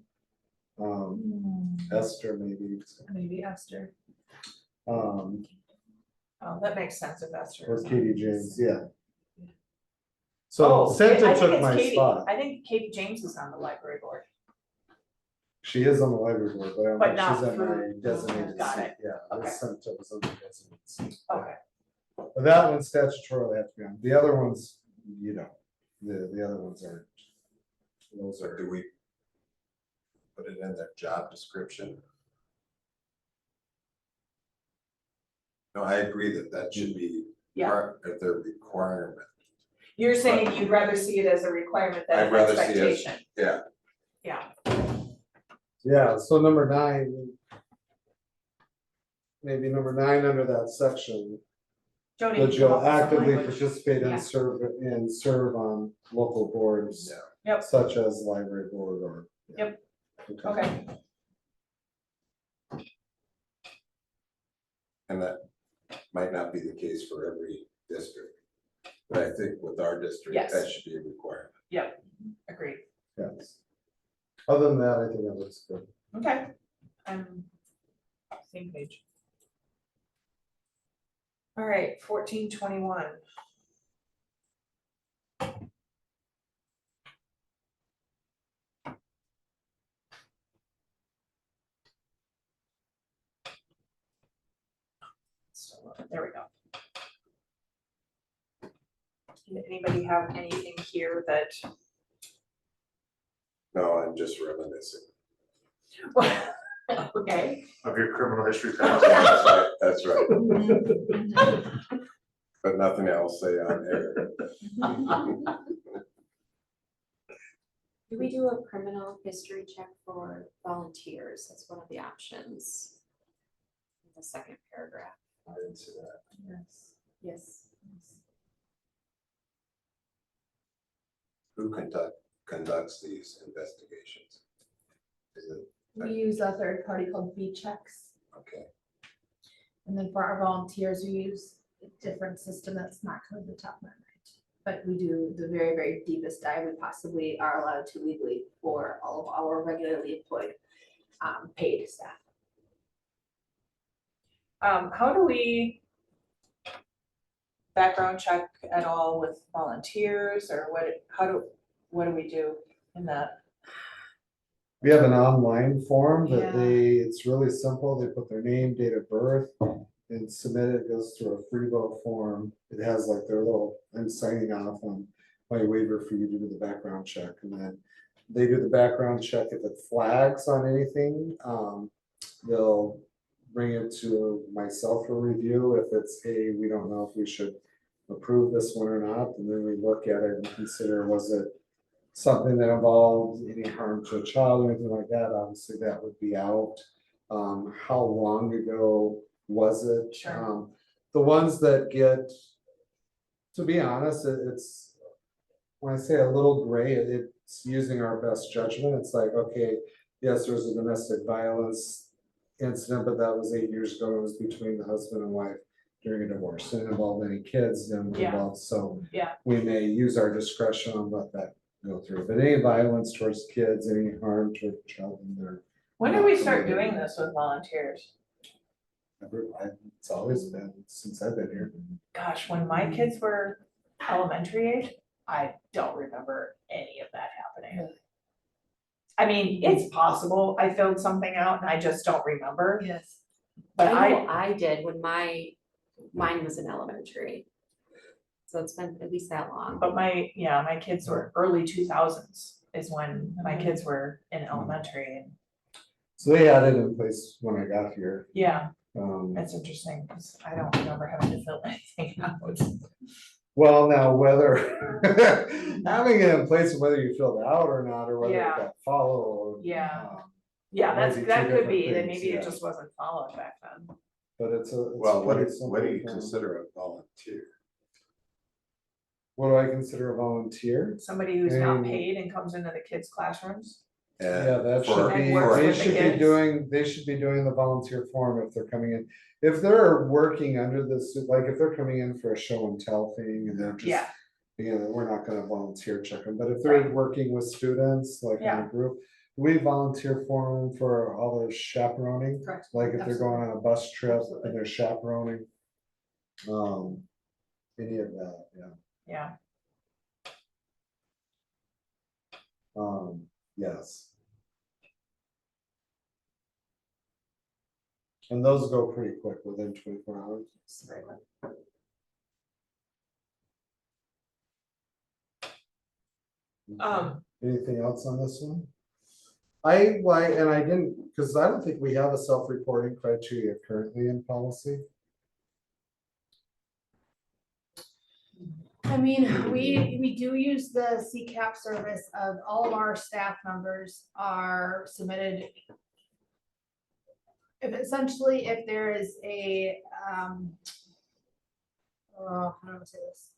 Esther maybe. maybe Esther. Um, Oh, that makes sense if Esther. or is on. Katie James, yeah. Oh, So I Senta think took it's my Katie. spot. I think Katie James is on the library board. She is on the library board, but I don't But think she's not on my through- designated Got seat. it. Yeah, Okay. Senta was on the designated seat. Okay. But that one statutorily have to be on. The other ones, the other ones aren't. Those So are. do we put it in their job description? No, I agree that that should be Yeah. part of their requirement. You're saying you'd rather see it as a requirement than I'd an rather see it as- expectation. Yeah, Yeah, Yeah, so number 9. Maybe number 9 under that section, Jody. that can come you'll up with some actively language. participate Yeah. and serve on local boards. Yeah. Yep. Such as library board or. yeah. Yep. Okay, and that might not be the case for every district. But I think with our district, Yes. that should be a requirement. agreed. Yes. Other than that, I think that looks good. Okay, same page. All right, 1421. There we go. Did anybody have anything here that? No, I'm just reminiscing. Okay. Of your criminal history. past. That's right. But nothing else say on air. Do we do a criminal history check for volunteers? That's one of the options. In the second paragraph. I didn't see that. Yes. Who conducts these investigations? Is it, We use a third party called V-Checks. okay, And then for our volunteers, we use a different system that's not coming to the top of my mind. But we do the very, very deepest dive we possibly are allowed to legally for all of our regularly employed paid staff. How do we background check at all with volunteers or what do we do in that? We have an online form Yeah. that it's really simple. They put their name, date of birth and submit it. It goes through a free vote form. It has like their little, I'm signing off on my waiver for you to do the background check. And then they do the background check. If it flags on anything, they'll bring it to myself for review. If it's, hey, we don't know if we should approve this one or not, and then we look at it and consider, was it something that involved any harm to a child or anything like that? Obviously, that would be out. How long ago was it? Sure. The ones that get, to be honest, it's, when I say a little gray, it's using our best judgment. It's like, okay, yes, there was a domestic violence incident, but that was 8 years ago. It was between the husband and wife during a divorce. Didn't involve any kids, didn't Yeah. involve, so Yeah. we may use our discretion on let that go through. But any violence towards kids, any harm to a child in there, When did we start doing this with volunteers? it's always been since I've been here. Gosh, when my kids were elementary age, I don't remember any of that happening. I mean, it's possible I filled something out and I just don't remember, Yes. but I know I, I did when mine was in elementary. So it's been at least that long. but my kids were early 2000s is when my kids were in elementary and, So they had it in place when I got here. yeah, Um, that's interesting, because I don't remember having to fill anything out. Well, now whether having it in place, whether you filled it out or not, or whether it Yeah. got followed. Yeah. um, Yeah, Might be two that could different be, that things, maybe it yeah. just wasn't followed back then. But it's a. well, what pretty do simple you form. consider a volunteer? What do I consider a volunteer? Somebody who's not Um, paid and comes into the kids' classrooms. And Yeah, that for- should be, And works they with the should be kids. doing the volunteer form if they're coming in. If they're working under this, like if they're coming in for a show and tell thing and they're just. Yeah, We're not gonna volunteer check them, but if they're Right. working with students, like in Yeah. a group, we volunteer for them for all their chaperoning. Correct. Like if they're going on a bus trip Absolutely. and they're chaperoning. Any of that, yeah. yeah. Yes. And those go pretty quick, within 24 hours. Anything else on this one? And I didn't, because I don't think we have a self-reporting criteria currently in policy. I mean, we do use the CCAP service of all of our staff members are submitted. If essentially, if there is a, how do I say this?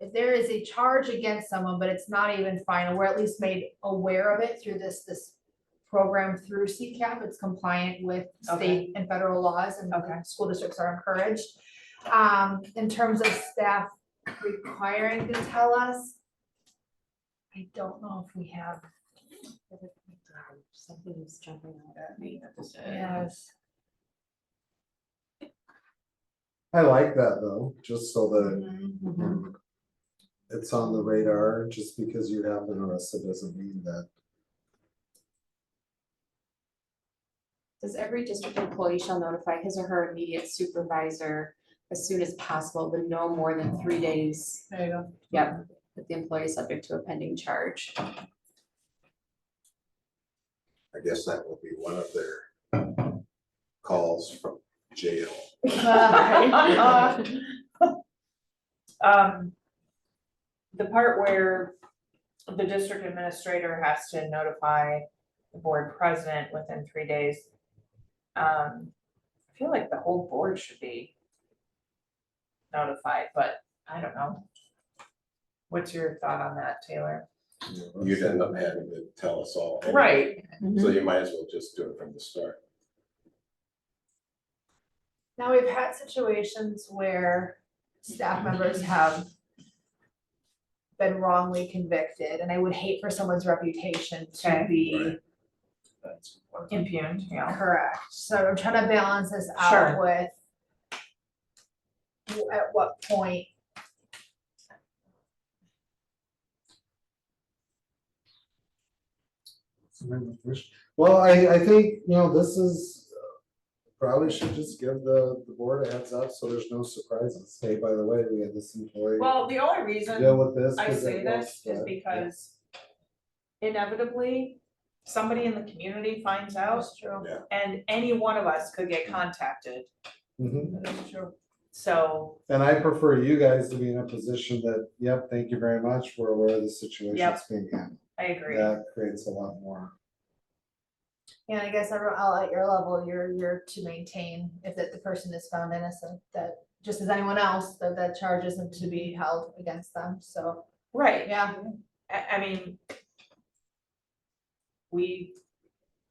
If there is a charge against someone, but it's not even final, we're at least made aware of it through this program through CCAP, it's compliant with state and federal laws, and school districts are encouraged. In terms of staff requiring to tell us, I don't know if we have. Something's jumping out at me. Yes. I like that though, just so that Mhm. it's on the radar, just because you have been arrested doesn't mean that. Says every district employee shall notify his or her immediate supervisor as soon as possible, but no more than 3 days. There you go. Yep, that the employee is subject to a pending charge. I guess that will be one of their calls from jail. The part where the district administrator has to notify the board president within 3 days. I feel like the whole board should be notified, but I don't know. What's your thought on that, Taylor? You'd end up having to tell us all. anyway. Right, So you might as well just do it from the start. Now, we've had situations where staff members have been wrongly convicted, and I would hate for someone's reputation to Okay. be impugned, yeah. correct. So I'm trying to balance this Sure. out with at what point. Well, I think, this is, probably should just give the board a heads up, so there's no surprises. Hey, by the way, we had this employee Well, the only reason deal with this. I 'cause say it this was, is but, because inevitably, somebody in the community finds out, That's true. Yeah. and any one of us could get contacted, Mhm. That's true. so. And I prefer you guys to be in a position that, yep, thank you very much, we're aware of the situation Yep. that's being handled. I agree. That creates a lot more. Yeah, I guess I'll at your level, you're to maintain if that the person is found innocent, that just as anyone else, that charge isn't to be held against them, so, Right, yeah. I mean.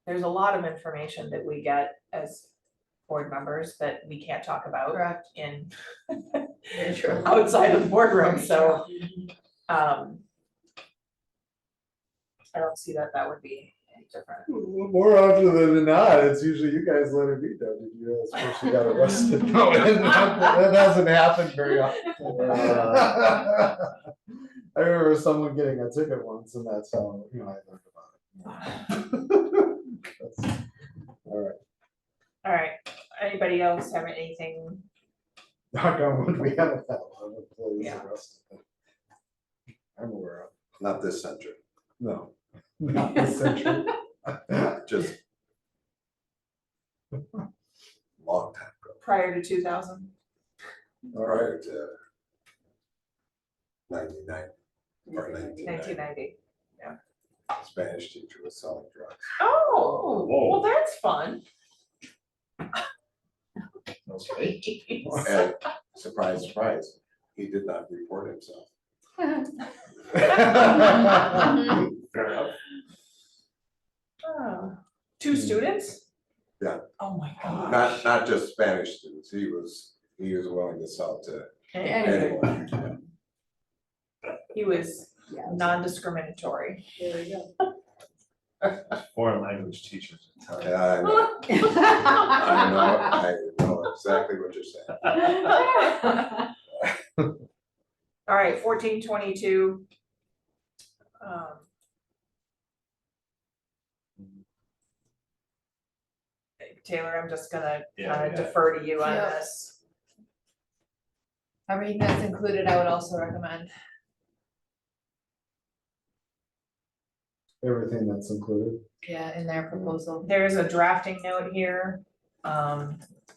There's a lot of information that we get as board members that we can't talk about Correct. in Very true. outside of the boardroom, so. I don't see that would be any different. More often than not, it's usually you guys letting me down. Did you realize first you got arrested? No, that hasn't happened very often. I remember someone getting a ticket once, and that's how, I learned about it. All right, Alright, anybody else have anything? knock on wood, we haven't had a lot of employees Yeah. arrested. that I'm aware of. Not this century, No, not this century. just long time ago, Prior to 2000? All right. prior to 99 or 1990. 1990. Spanish teacher was selling drugs. Oh, well, that's fun. Okay. And surprise, surprise, he did not report himself. Fair enough. Oh, 2 students? Yeah. Oh my gosh. Not just Spanish students, he was willing to sell to anyone. He was non-discriminatory. There we go. Foreign language teachers. Yeah, I know exactly what you're saying. All right, 1422. Taylor, I'm just gonna Yeah, kind of yeah. defer to you on Yeah. this. Everything that's included, I would also recommend. Everything that's included. Yeah, in their proposal. There's a drafting note here.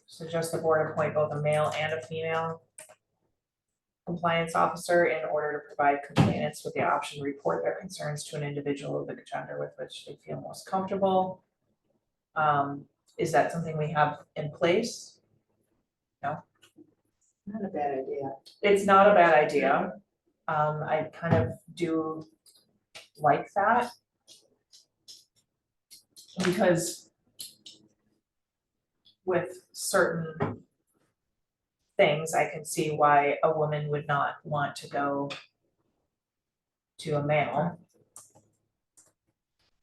Suggest the board appoint both a male and a female. compliance officer in order to provide complainants with the option to report their concerns to an individual of the gender with which they feel most comfortable. Is that something we have in place? Not a bad idea. It's not a bad idea. I kind of do like that. Because with certain things, I can see why a woman would not want to go to a male.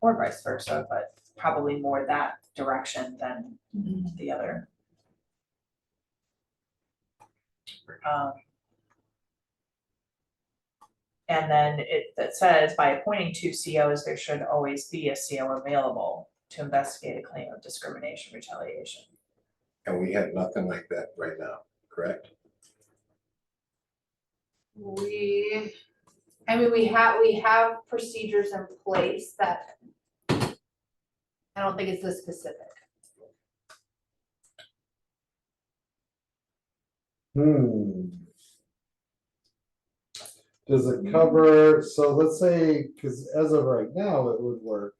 Or vice versa, but probably more that direction than the other. And then that says, by appointing 2 COs, there should always be a CO available to investigate a claim of discrimination, retaliation. And we have nothing like that right now, correct? We have procedures in place that I don't think it's this specific. Does it cover, so let's say, because as of right now, it would work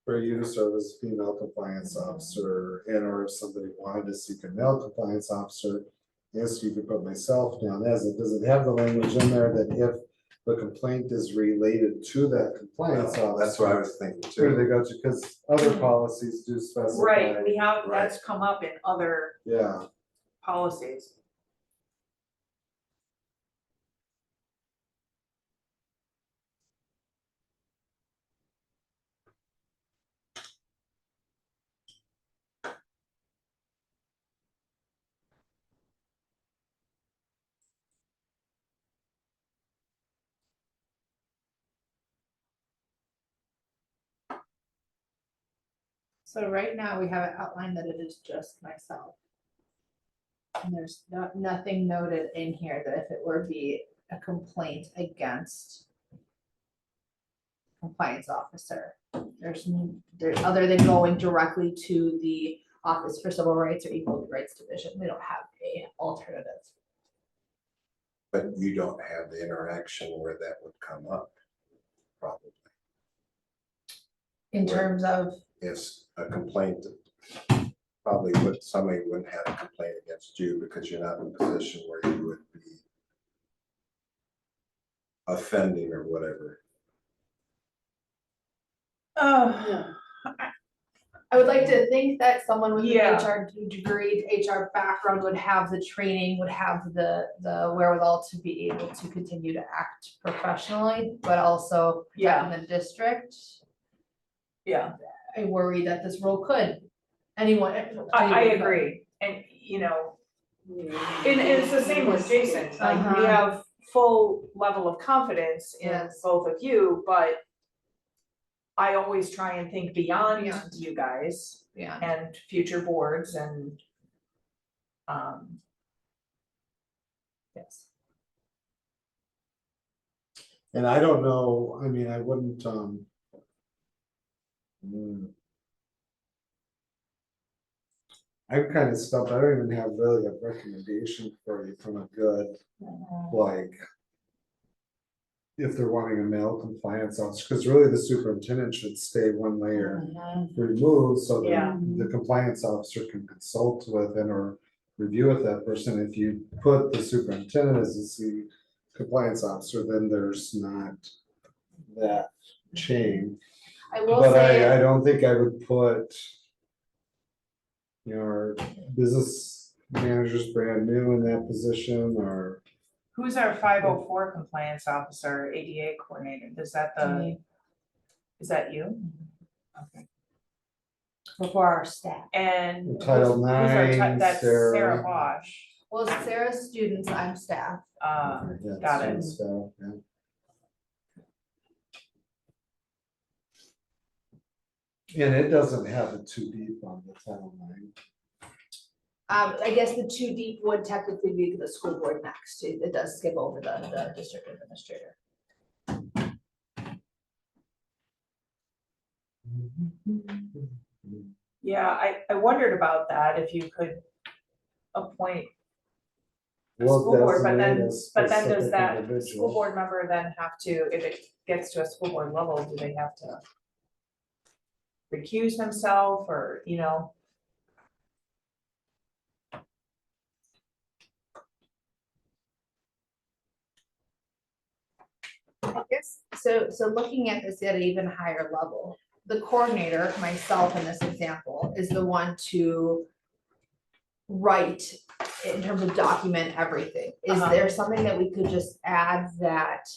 for you to serve as a female compliance officer, and or if somebody wanted to seek a male compliance officer, yes, you could put myself down as it. Does it have the language in there that if the complaint is related to that compliance Well, officer? that's what I was thinking Where do too. they go to, because other policies do specify. Right, we have, Right. that's come up in other Yeah, policies. So right now, we have it outlined that it is just myself. And there's nothing noted in here that if it were to be a complaint against compliance officer, there's other than going directly to the Office for Civil Rights or Equal Rights Division, we don't have a alternative. But you don't have the interaction where that would come up, probably. In Right. terms of, It's a complaint, probably somebody wouldn't have a complaint against you because you're not in a position where you would be offending or whatever. I would like to think that someone with an Yeah. HR degree, HR background would have the training, would have the wherewithal to be able to continue to act professionally, but also Yeah. protecting the district. Yeah, I worry that this role could, anyone. I agree, and you know, and it's the same with Jason, like we Uh-huh. have full level of confidence in Yes. both of you, but I always try and think beyond Beyond. you guys Yeah, and future boards and yes. and I don't know, I mean, I wouldn't, I'm kind of stumped, I don't even have really a recommendation for you from a good, like, if they're wanting a male compliance officer, because really the superintendent should stay one layer removed, so Yeah. that the compliance officer can consult with and or review with that person. If you put the superintendent as the compliance officer, then there's not that chain. I will But I say, don't think I would put, you know, our business manager's brand new in that position, or, Who's our 504 compliance officer, ADA coordinator, is that is that you? Okay. before our staff, And Title who's our IX, that's Sarah. Sarah Bosch. well, Sarah's students, I'm staff. yeah, Got it. so, yeah. And it doesn't have it too deep on the Title IX. I guess the too deep would technically be the school board next, it does skip over the district administrator. Yeah, I wondered about that, if you could appoint Will school board, but designate then, a but then does specific that individual. school board member then have to, if it gets to a school board level, do they have to recuse themselves or, you know? I guess, so looking at this at an even higher level, the coordinator, myself in this example, is the one to write in terms of document everything. Is Uh-huh. there something that we could just add that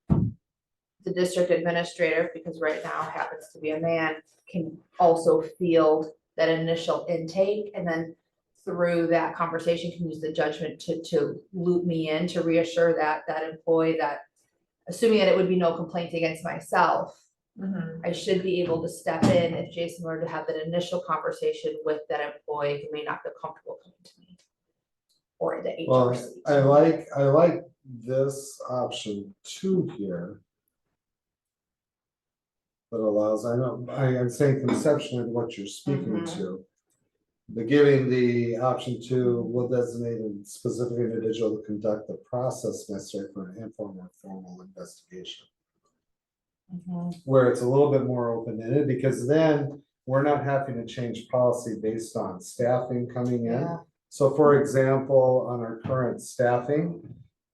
the district administrator, because right now happens to be a man, can also field that initial intake, and then through that conversation can use the judgment to loop me in, to reassure that employee that, assuming that it would be no complaint against myself, I should be able to step in if Jason were to have that initial conversation with that employee who may not feel comfortable coming to me. Or the HR Well, seat. I like this option 2 here. That allows, I'm saying conceptually what you're speaking to. The giving the option 2 will designate a specific individual to conduct the process necessary for an informal or formal investigation. Where it's a little bit more open-ended, because then we're not having to change policy based on staffing coming in. Yeah. So for example, on our current staffing,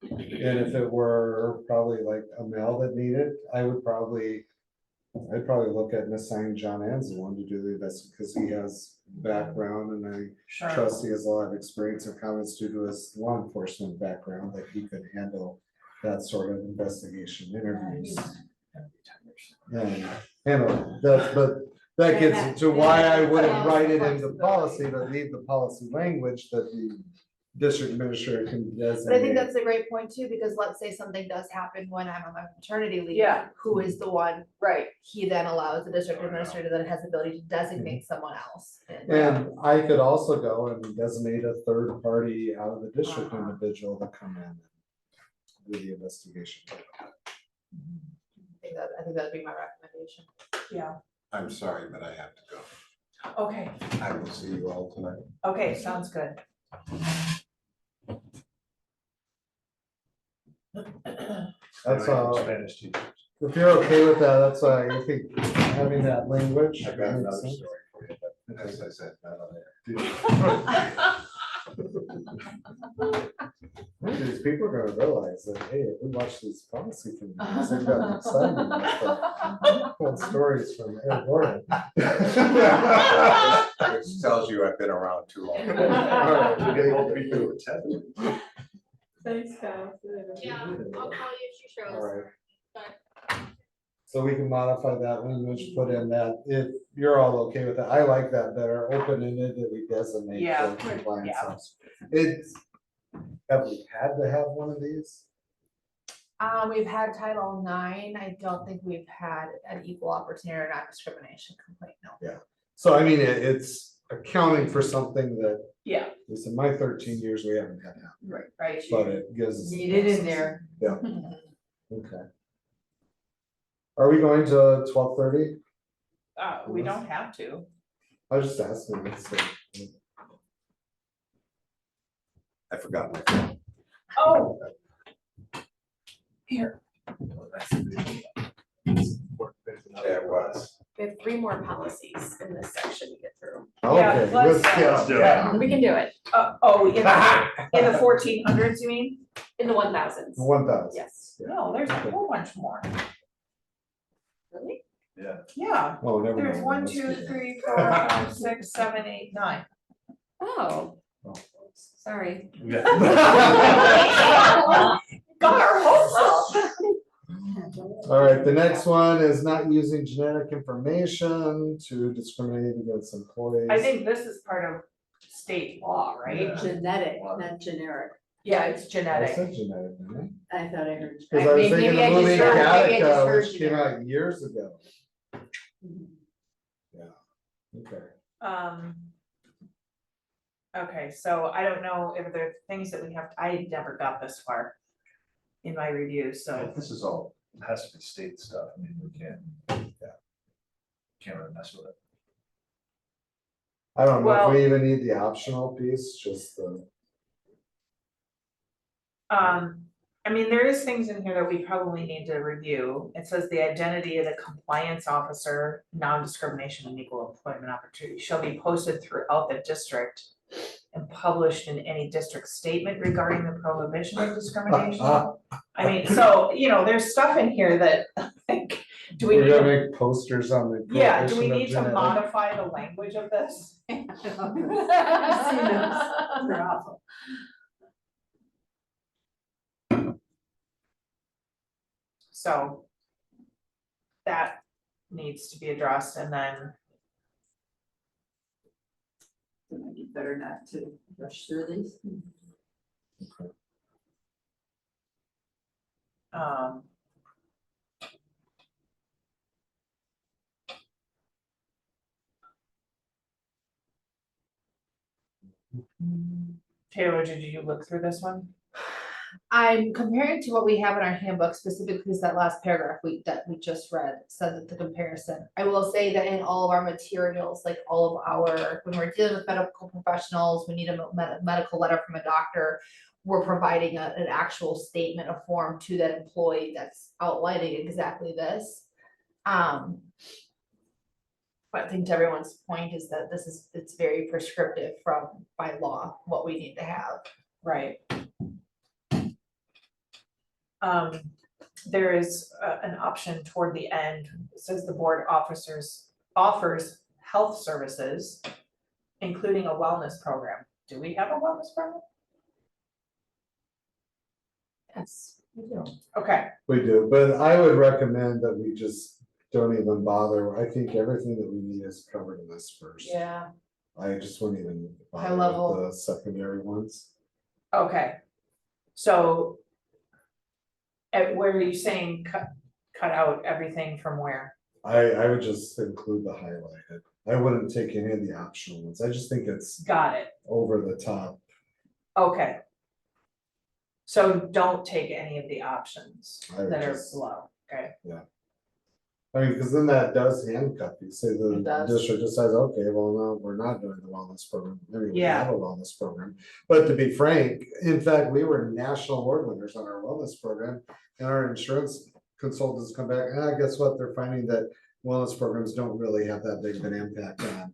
and if it were probably like a male that needed, I'd probably look at and assign John Anzalone to do the investigation, because he has background and I Sure. trust he has a lot of experience and comments due to his law enforcement background, that he could handle that sort of investigation interviews. And but that gets to why I wouldn't write it into policy, but leave the policy language that the district administrator can designate. But I think that's a great point too, because let's say something does happen when I'm on my maternity leave. Yeah. Who is the one, Right. he then allows the district administrator that has the ability to designate someone else. And I could also go and designate a third party out of the district individual to come in and do the investigation. I think that'd be my recommendation. Yeah, I'm sorry, but I have to go. okay, I will see you all tonight. okay, sounds good. That's all. Spanish teachers. If you're okay with that, that's why I think having that language. I've got makes another sense. story for you, but as I said, not on there. These people are gonna realize that, hey, if we watch these policy committees, they've got excitement about the stories from Ed Gordon. Which tells you I've been around too long. All right, We're getting old people to attend. Thanks, Kyle. Yeah, I'll call you if she shows. All right. So we can modify that language, put in that, if you're all okay with that, I like that better, open-ended, that we designate Yeah, for compliance yeah. officer. It's, have we had to have one of these? We've had Title IX. I don't think we've had an equal opportunity or non-discrimination complaint, no. So I mean, it's accounting for something that, Yeah, at least in my 13 years, we haven't had happen, right. but it gives us. Need it in there. Yeah. Okay. Are we going to 12:30? We don't have to. I was just asking. I forgot my phone. Oh. Here. Yeah, it was. We have 3 more policies in this section to get through. Okay, let's- let's do it. get We can do it Oh, in the 1400s, you mean? in the 1000s. 1,000. Yes. No, there's a whole bunch more. Really? Yeah, Oh, never there's mind. 1, Let's 2, do that. 3, 4, 5, 6, 7, 8, 9. Oh, Oh. sorry. Got our hopes up. All right, the next one is not using genetic information to discriminate against employees. I think this is part of state law, right? Genetic, not generic. Yeah, it's I genetic. said genetic, didn't I thought I heard. I? Because I was thinking Maybe the I just movie heard- maybe I just Gattaca, heard which came generic. out years ago. Yeah, okay. Okay, so I don't know if there are things that we have, I never got this far in my review, so. This is all, it has to be state stuff, I mean, we can't really mess with it. I don't know if Well- we even need the optional piece, just the, I mean, there is things in here that we probably need to review. It says the identity of the compliance officer, non-discrimination and equal employment opportunity shall be posted throughout the district and published in any district statement regarding the prohibition of discrimination. I mean, so, you know, there's stuff in here that, like, do we We're need gonna to, make posters on the. yeah, do we prohibition of need to genetic- modify the language of this? I've seen those. They're awful. So that needs to be addressed, and then, It might be better not to rush through these. um. Taylor, did you look through this one? I'm comparing to what we have in our handbook, specifically because that last paragraph that we just read said that the comparison. I will say that in all of our materials, like all of our, when we're dealing with medical professionals, we need a medical letter from a doctor. We're providing an actual statement, a form to that employee that's outlining exactly this. But I think to everyone's point is that it's very prescriptive by law, what we need to have. Right. There is an option toward the end, it says the board offers health services, including a wellness program. Do we have a wellness program? Yes, we do. Okay, We do, but I would recommend that we just don't even bother. I think everything that we need is covered in this first. Yeah. I just wouldn't even High bother level. with the secondary ones. okay. So where are you saying cut out everything from where? I would just include the highlighted. I wouldn't take any of the optional ones. I just think it's Got it, over the top. okay. So don't take any of the options I would that are just- below, okay? I mean, because then that does handcuff you, say It the does. district decides, okay, well, no, we're not doing the wellness program, maybe we Yeah. have a wellness program. But to be frank, in fact, we were national award winners on our wellness program, and our insurance consultants come back, guess what, they're finding that wellness programs don't really have that big of an impact on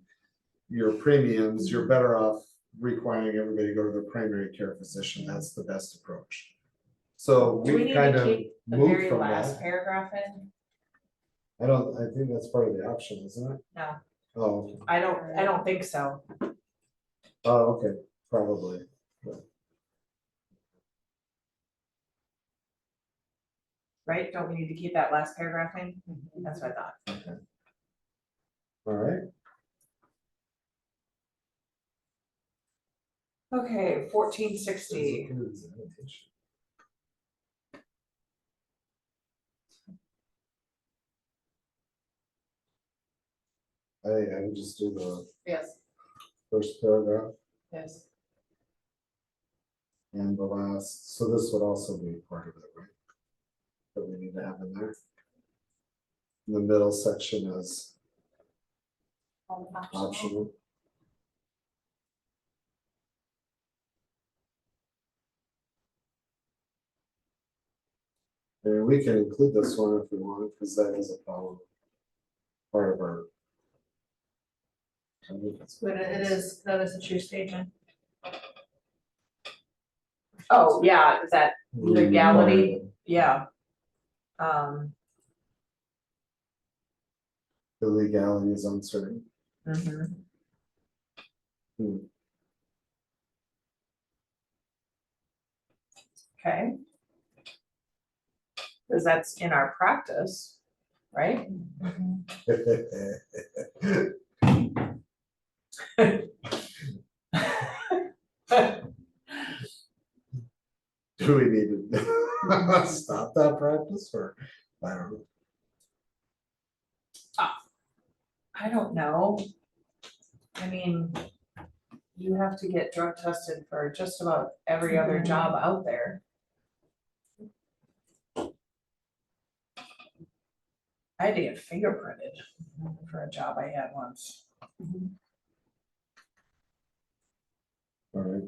your premiums, you're better off requiring everybody to go to their primary care physician, that's the best approach. So Do we we need kind to of keep the moved very from last that. paragraph in? I think that's part of the option, isn't it? No, Oh, I don't think so. oh, okay, probably. Right, don't we need to keep that last paragraph in? That's what I thought. Okay. All right, Okay, 1460. I would just do the Yes, first paragraph yes. and the last, so this would also be part of it, right? That we need to have in there. The middle section is optional. And we can include this one if we want, because that is a problem. Part of our. I think it's- But that is a true statement. Oh, yeah, is that legality? Yeah. The legality is uncertain. Mhm. Hmm. Okay. Cause that's in our practice, right? Do we need to stop that practice or, I don't know. I don't know. I mean, you have to get drug tested for just about every other job out there. I had to get fingerprinted for a job I had once. All right.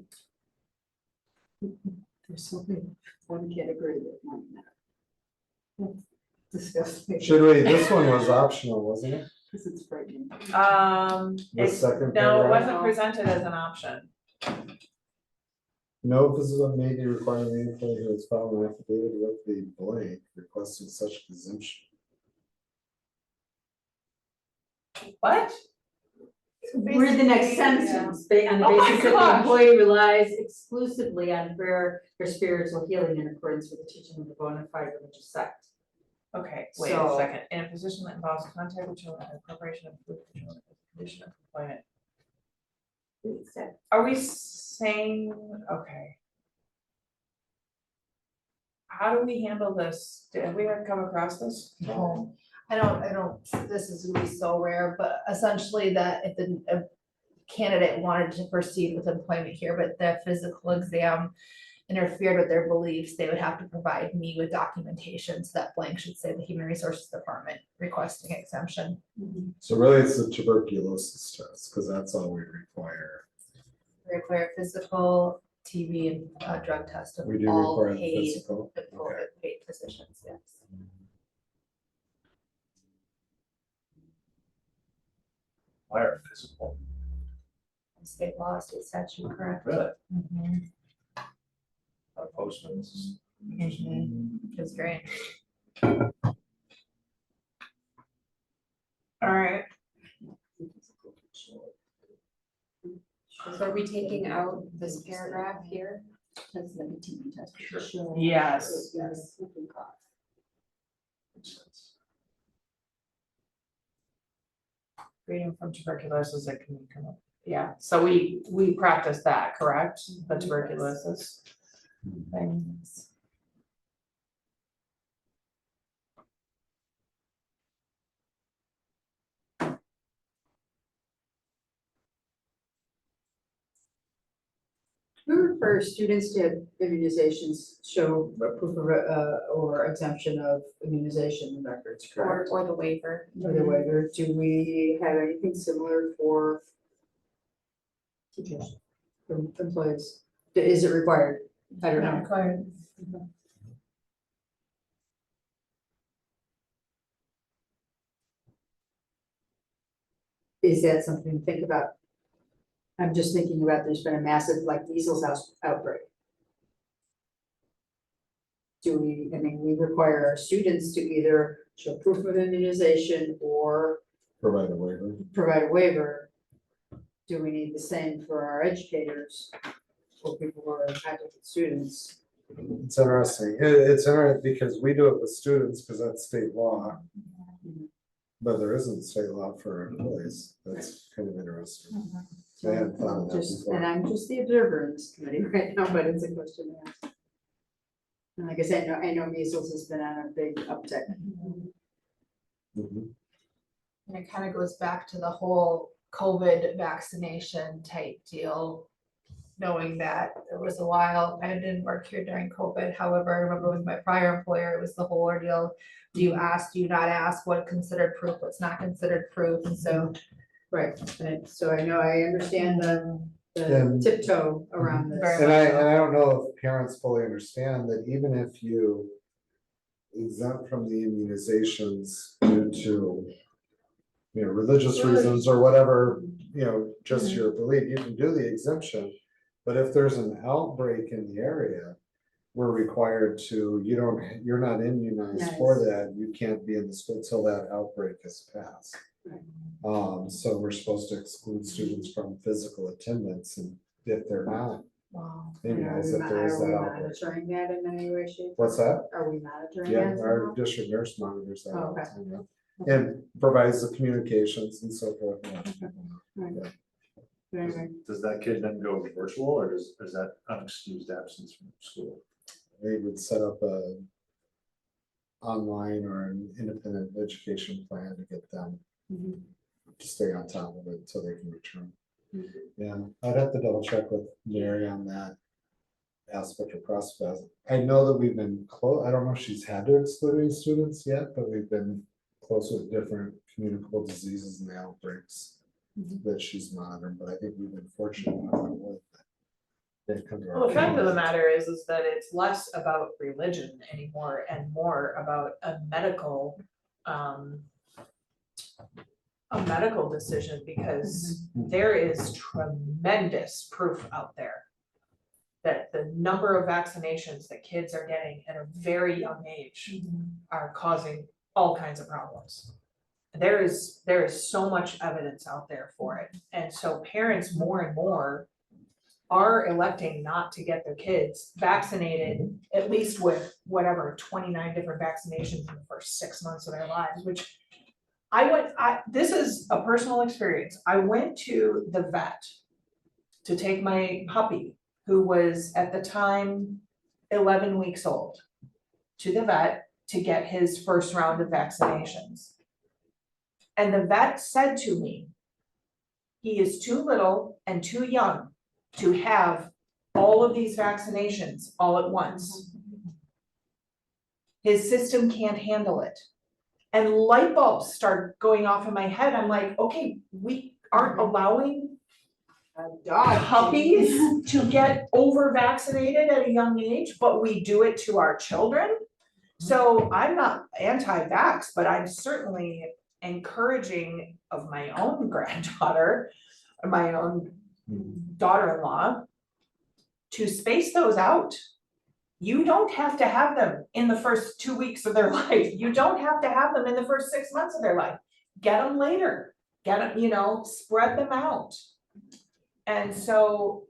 There's only one category that might matter. Disgusting. Should we, this one was optional, wasn't it? Because it's frightening. The It's, second no, it paragraph? wasn't presented as an option. No visitor may be required to employee who has filed an affidavit with the blank requesting such exemption. What? Read the next sentence, on the Oh my basis that the gosh. employee relies exclusively on prayer for spiritual healing in accordance with the teaching of the bona fide religious sect. Okay, wait a So- second, in a position that involves contact with children and preparation of food for children as a condition of employment. Are we saying, okay. How do we handle this? Did we ever come across this? No, I don't, this is gonna be so rare, but essentially that if a candidate wanted to proceed with employment here, but the physical exam interfered with their beliefs, they would have to provide me with documentation, so that blank should say the Human Resources Department requesting exemption. So really it's the tuberculosis test, because that's all we require. Require physical, TB, and drug test of We do all require the paid, physical. Okay. paid physicians, yes. Wire physical. State law, state statute, correct? Really? Mhm. Postman's. It's great. All right, So are we taking out this paragraph here? That's the TB test. Sure. yes, Yes. Makes sense. freedom from tuberculosis, it can come up, yeah, so we practice that, correct? The tuberculosis thing. We require students to have immunizations, show proof of, or exemption of immunization records, correct? Or the waiver. Or the waiver, do we have anything similar for teachers, for employees? Is it required? I don't know. Required. Is that something to think about? I'm just thinking about, there's been a massive like measles outbreak. Do we, I mean, we require our students to either show proof of immunization or Provide a waiver. provide a waiver. Do we need the same for our educators, for people who are impacted with students? It's interesting. It's interesting because we do it with students because that's state law. But there isn't state law for employees. That's kind of interesting. I hadn't thought of that Just, before. and I'm just the observer in this committee right now, but it's a question to ask. And like I said, I know measles has been on a big uptick. Mhm. And it kind of goes back to the whole COVID vaccination type deal. Knowing that it was a while, I didn't work here during COVID, however, I remember with my prior employer, it was the whole ordeal. Do you ask, do you not ask, what considered proof, what's not considered proof, and so. Right, and so I know, I understand the And- tiptoe around this. Very And I don't know if parents fully understand that even if you exempt from the immunizations due to, you know, religious reasons or whatever, you know, just your belief, you can do the exemption. But if there's an outbreak in the area, we're required to, you're not immunized for that, you can't be in the school till that outbreak has passed. Right. So we're supposed to exclude students from physical attendance, and if they're not Wow. immunized, if there is that outbreak. Monitoring that in any way, shape? What's that? Are we monitoring Yeah, that? our somehow? district nurse monitors that all the Okay. time, yeah. And provides the communications and so forth. Right. Anyway, Does that kid then go virtual, or is that unexcused absence from school? They would set up a online or an independent education plan to get them Mhm. to stay on top of it until they can return. Mhm. Yeah, I'd have to double check with Mary on that aspect or process. I know that we've been close, I don't know if she's had to exclude any students yet, but we've been close with different communicable diseases and the outbreaks Mhm. that she's monitored, but I think we've been fortunate enough with they come to our Well, the fact of the meetings. matter is that it's less about religion anymore and more about a medical decision, because there is tremendous proof out there that the number of vaccinations that kids are getting at a very young age are causing all kinds of problems. There is so much evidence out there for it, and so parents more and more are electing not to get their kids vaccinated, at least with whatever 29 different vaccinations in the first 6 months of their lives, which this is a personal experience. I went to the vet to take my puppy, who was at the time 11 weeks old, to the vet to get his first round of vaccinations. And the vet said to me, he is too little and too young to have all of these vaccinations all at once. His system can't handle it. And light bulbs start going off in my head. I'm like, okay, we aren't allowing puppies to get over vaccinated at a young age, but we do it to our children. So I'm not anti-vax, but I'm certainly encouraging of my own granddaughter, my own daughter-in-law, to space those out. You don't have to have them in the first 2 weeks of their life. You don't have to have them in the first 6 months of their life. Get them later. Get them, spread them out. And so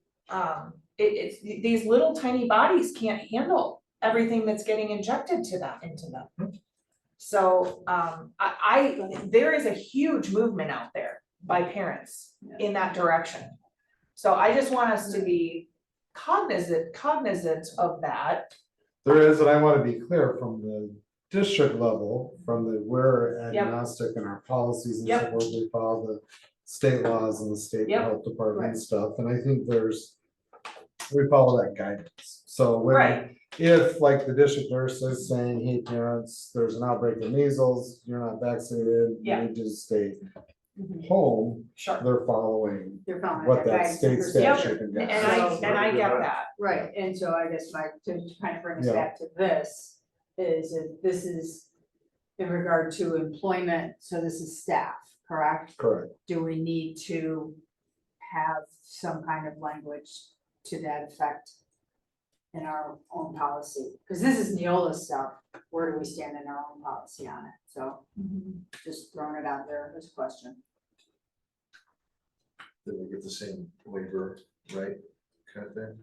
it's these little tiny bodies can't handle everything that's getting injected into them. So there is a huge movement out there by parents in that direction. So I just want us to be cognizant of that. There is, and I wanna be clear from the district level, we're agnostic in our policies and so Yep. forth, we follow the state laws and the state Yep. health department stuff, and I think we follow that guidance. So if like the district nurse is saying, hey, parents, there's an outbreak of measles, you're not vaccinated, you Yeah. need to stay home, Sure. they're following They're following what that that guidance state and procedure. statute and And guidance. I get that. Right, and so I guess to kind of bring us Yeah. back to this, is if this is in regard to employment, so this is staff, correct? Correct. Do we need to have some kind of language to that effect in our own policy? Because this is Neola stuff, where do we stand in our own policy on it? So just throwing it out there as a question. Did we get the same waiver, right, kind of thing?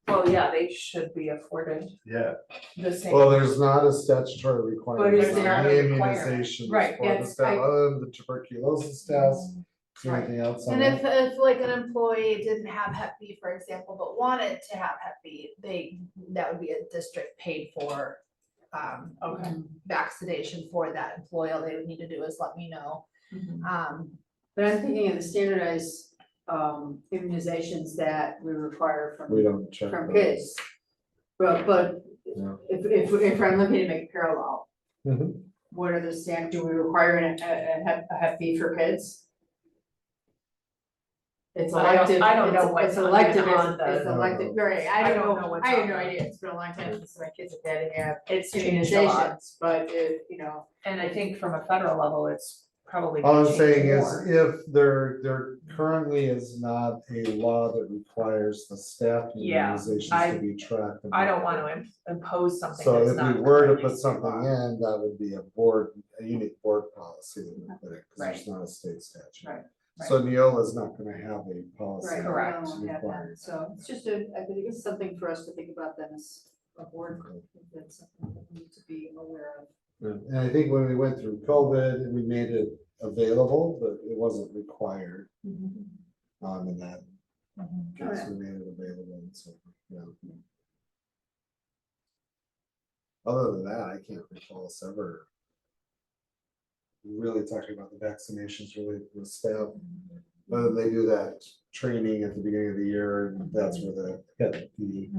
Well, yeah, they should be afforded Yeah. the same. Well, there's not a statutory requirement is on there a any requirement? immunizations Right, for the that's- staff, other than the tuberculosis test, is there Right. anything else on And that? if like an employee didn't have Hep B, for example, but wanted to have Hep B, that would be a district paid for Okay. vaccination for that employee. All they would need to do is let me know. But I'm thinking of the standardized immunizations that we require We from don't check. from those. kids. But Yeah. if I'm looking to make a parallel, Mhm. what are the do we require a Hep B for kids? It's I don't- elective, I don't know it's what's elective, on the- it's elective, right, I I don't don't know, know what's I have on no the- idea, it's been a long time since my kids have had to have It's changed a lot. immunizations, but if, And I think from a federal level, it's probably. All I'm gonna saying change is, more. if there currently is not a law that requires the staff Yeah, immunizations to be tracked. and I don't want reported. to impose something So that's if not. we were to currently put something law. in, that would be a unique board policy that we put it, because there's not a state statute. Right, So Neola's not gonna have a policy. right, Correct. I don't have that, so it's just I think it's something for us to think about then as a board, if that's something that we need to be aware of. And I think when we went through COVID, we made it available, but it wasn't required. In that case, we made it available and so, yeah. Other than that, I can't recall us ever really talking about the vaccinations really with staff. But they do that training at the beginning of the year, and that's where the Hep B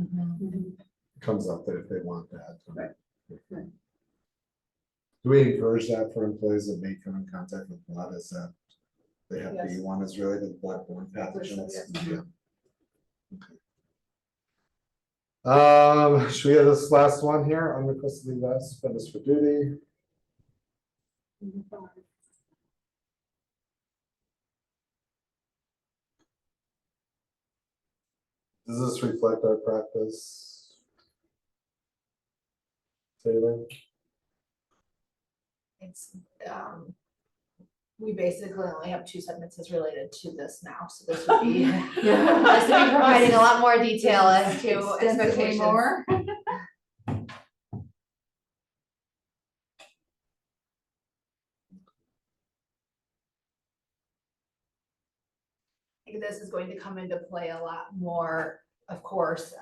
comes up that if they want that. Right. Right. Do we encourage that for employees that may come in contact with blood, is that the Hep B Yes. one is really the bloodborne Yes. pathogens? Yeah. Okay. Should we have this last one here, unrequested leave last, fitness for duty? Does this reflect our practice? Taylor? It's, we basically only have 2 sentences related to this now, so this would be, this would be providing a lot more detail as to Extensively expectations. more. I think this is going to come into play a lot more, of course,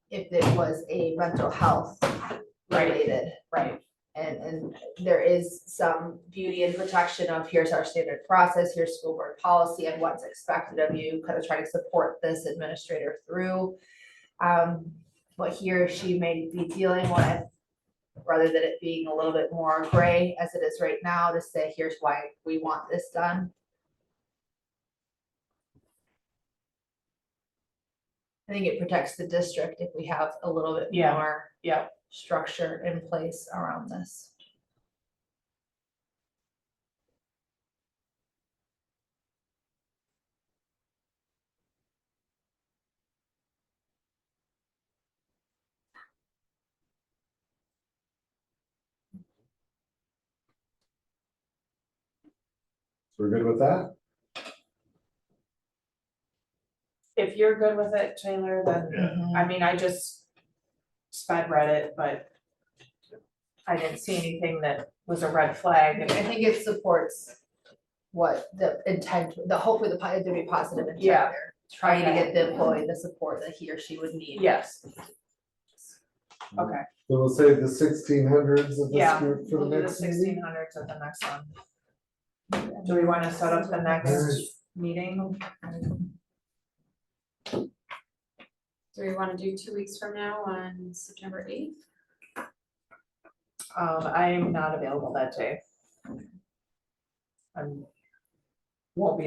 if it was a mental health related. Right. And there is some beauty and protection of here's our standard process, here's school board policy and what's expected of you, kind of trying to support this administrator through. What he or she may be dealing with, rather than it being a little bit more gray as it is right now, to say, here's why we want this done. I think it protects the district if we have a little bit Yeah. more Yeah. structure in place around this. We're good with that? If you're good with it, Taylor, then, Yeah. I mean, I just sped read it, but I didn't see anything that was a red flag. I think it supports what the intent, hopefully there'd be positive intent Yeah. there. Trying to Okay. get the employee the support that he or she would need. Yes. Okay, So we'll say the 1600s of this yeah, group for we'll the do the next meeting? 1600s at the next one. Do we wanna set up the next meeting? Do we wanna do 2 weeks from now on September 8th? I'm not available that day. Won't be